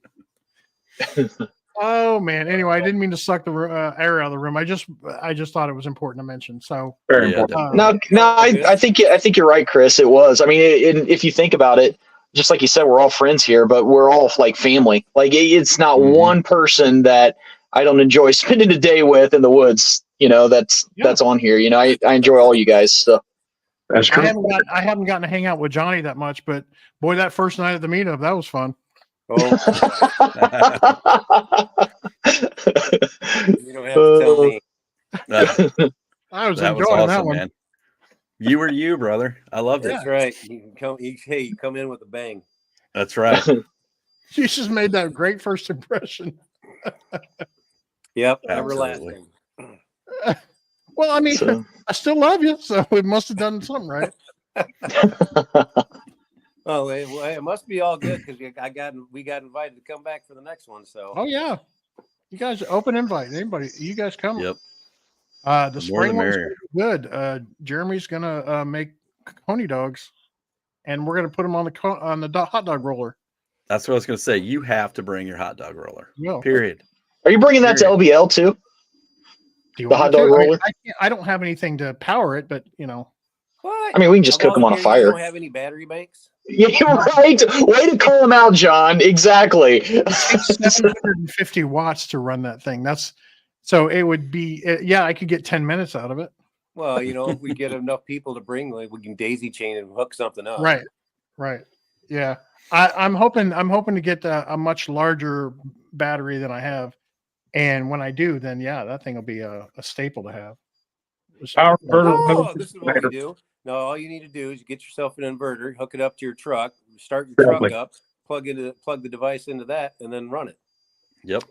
Oh man. Anyway, I didn't mean to suck the air out of the room. I just thought it was important to mention. So very important. I think you're right, Chris. It was. I mean, if you think about it, just like you said, we're all friends here, but we're all like family. Like it's not one person that I don't enjoy spending a day with in the woods. That's on here. I enjoy all you guys. So that's true. I haven't gotten to hang out with Johnny that much, but boy, that first night at the meetup, that was fun. Oh, you don't have to tell me. I was enjoying that one. Man. You were you, brother. I loved it. That's right. You come in with a bang. That's right. You just made that great first impression. Yep, Absolutely. everlasting. Well, I mean, So, I still love you, so we must have done something right. Oh, it must be all good because we got invited to come back for the next one. So Oh yeah, you guys open invite. Anybody, you guys come. Yep. The The more the spring one's merrier. good. Jeremy's gonna make coney dogs, and we're gonna put them on the hot dog roller. That's what I was going to say. You have to bring your hot dog roller. Well, Period. are you bringing that to LBL too? do you The want hot me dog to? roller? I don't have anything to power it, but you know. what? I mean, we can just cook them on a You fire. don't have any battery banks? Yeah, right. Way to call them out, John. Exactly. It takes 750 watts to run that thing. So it would be. Yeah, I could get 10 minutes out of it. Well, if we get enough people to bring, like, we can daisy chain and hook something up. Right. Yeah, I'm hoping to get a much larger battery than I have, and when I do, then yeah, that thing will be a staple to have. Power inverter. Oh, this is what we do. No, all you need to do is get yourself an inverter, hook it up to your truck, start your truck up, plug the device into that, and then run it. Yep.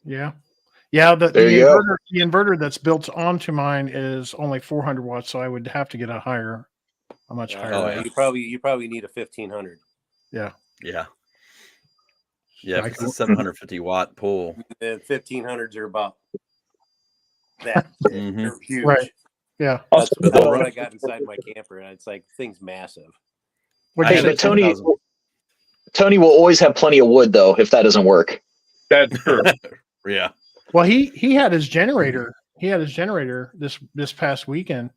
Yeah. The There you go. inverter that's built onto mine is only 400 watts, so I would have to get a much higher. Oh, yeah. You probably need a 1500. Yeah. Yeah. Yeah. If it's a 750 watt pull. The 1500s are about that. Mhm. They're huge. Right. Yeah. That's But what they'll I got inside my camper, and it's like, thing's massive. What'd I you had say, a but 10,000. Tony will always have plenty of wood though if that doesn't work. That's true. Yeah. Well, he had his generator. He had his generator this past weekend,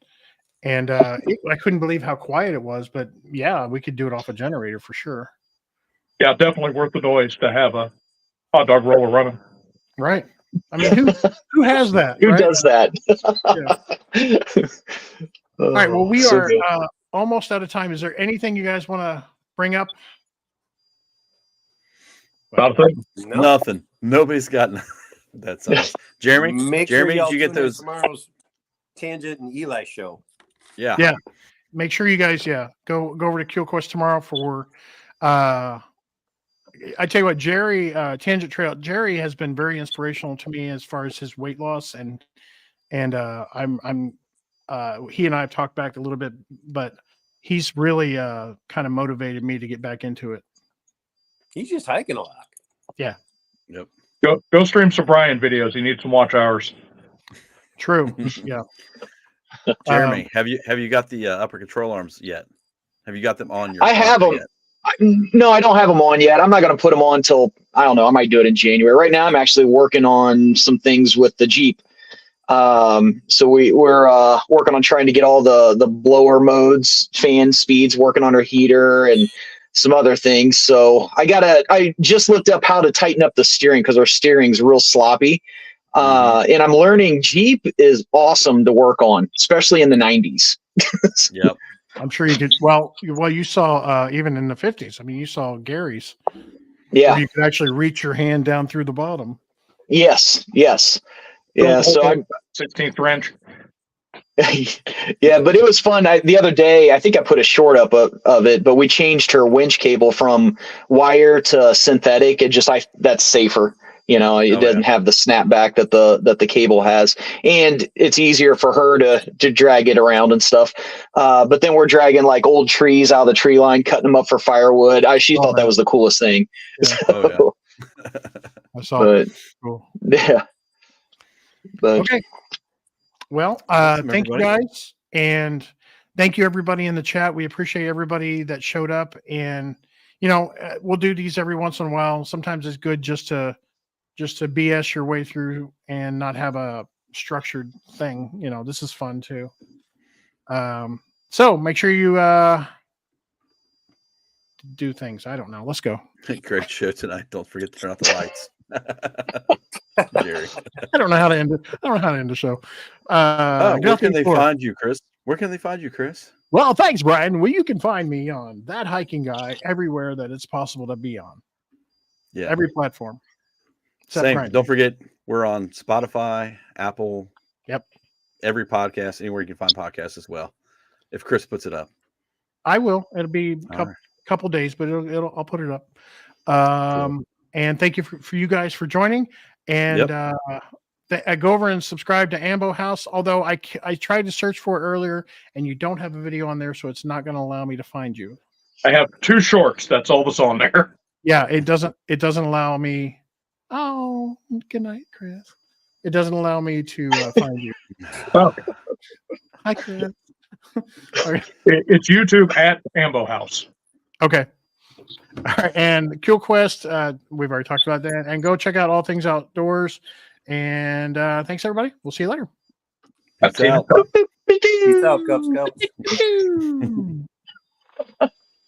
and I couldn't believe how quiet it was. But yeah, we could do it off a generator for sure. Yeah, definitely worth the noise to have a hot dog roller running. Right. I mean, who has that? Who right? does that? All right. Well, we So are good. almost out of time. Is there anything you guys want to bring up? About a thing. No. Nothing. Nobody's gotten that's us. Jeremy, Make sure did y'all you get tune in those? tomorrow's Tangent and Eli show. Yeah. Yeah. Make sure you guys, go over to Kill Quest tomorrow for I tell you what, Jerry, Tangent Trail, Jerry has been very inspirational to me as far as his weight loss, and I'm he and I have talked back a little bit, but he's really kind of motivated me to get back into it. He's just hiking a lot. Yeah. Yep. Go stream some Brian videos. He needs some watch hours. True. Yeah. Jeremy, have you got the upper control arms yet? Have you got them on your? I have them. Yet? No, I don't have them on yet. I'm not going to put them on till, I don't know, I might do it in January. Right now, I'm actually working on some things with the Jeep. So we're working on trying to get all the blower modes, fan speeds, working on our heater and some other things. So I just looked up how to tighten up the steering because our steering's real sloppy. And I'm learning Jeep is awesome to work on, especially in the 90s. Yep. I'm sure you could. Well, you saw even in the 50s. I mean, you saw Gary's. Yeah. Where you could actually reach your hand down through the bottom. Yes. Yeah. So I'm 16th wrench. yeah, but it was fun. The other day, I think I put a short up of it, but we changed her winch cable from wire to synthetic. That's safer. It doesn't have the snapback that the cable has, and it's easier for her to drag it around and stuff. But then we're dragging like old trees out of the tree line, cutting them up for firewood. She thought that was the coolest thing. Yeah. Oh, I saw it. Cool. Cool. Yeah. But Okay. Well, Awesome, thank you everybody. guys, and thank you everybody in the chat. We appreciate everybody that showed up, and we'll do these every once in a while. Sometimes it's good just to BS your way through and not have a structured thing. This is fun too. So make sure you do things. I don't know. Let's go. Great show tonight. Don't forget to turn off the lights. Jerry. I don't know how to end it. I don't know how to end the show. Where can they find you, Chris? Where can they find you, Chris? Well, thanks, Brian. Well, you can find me on That Hiking Guy everywhere that it's possible to be on. Yeah. Every platform. Same. Brian. Don't forget, we're on Spotify, Apple. Yep. Every podcast, anywhere you can find podcasts as well. If Chris puts it up. I will. It'll be a couple days, but I'll put it up. Cool. And thank you for you guys for joining. And Go over and subscribe to Ambo House. Although I tried to search for it earlier, and you don't have a video on there, so it's not going to allow me to find you. I have 2 shorts. That's all that's on there. Yeah, it doesn't allow me. Oh, good night, Chris. It doesn't allow me to find you. Oh. Hi, Chris. Okay. It's YouTube at Ambo House. Okay. All right. And Kill Quest, we've already talked about that. And go check out All Things Outdoors. And thanks, everybody. We'll see you later. Peace out. Peace out, Cub Scouts.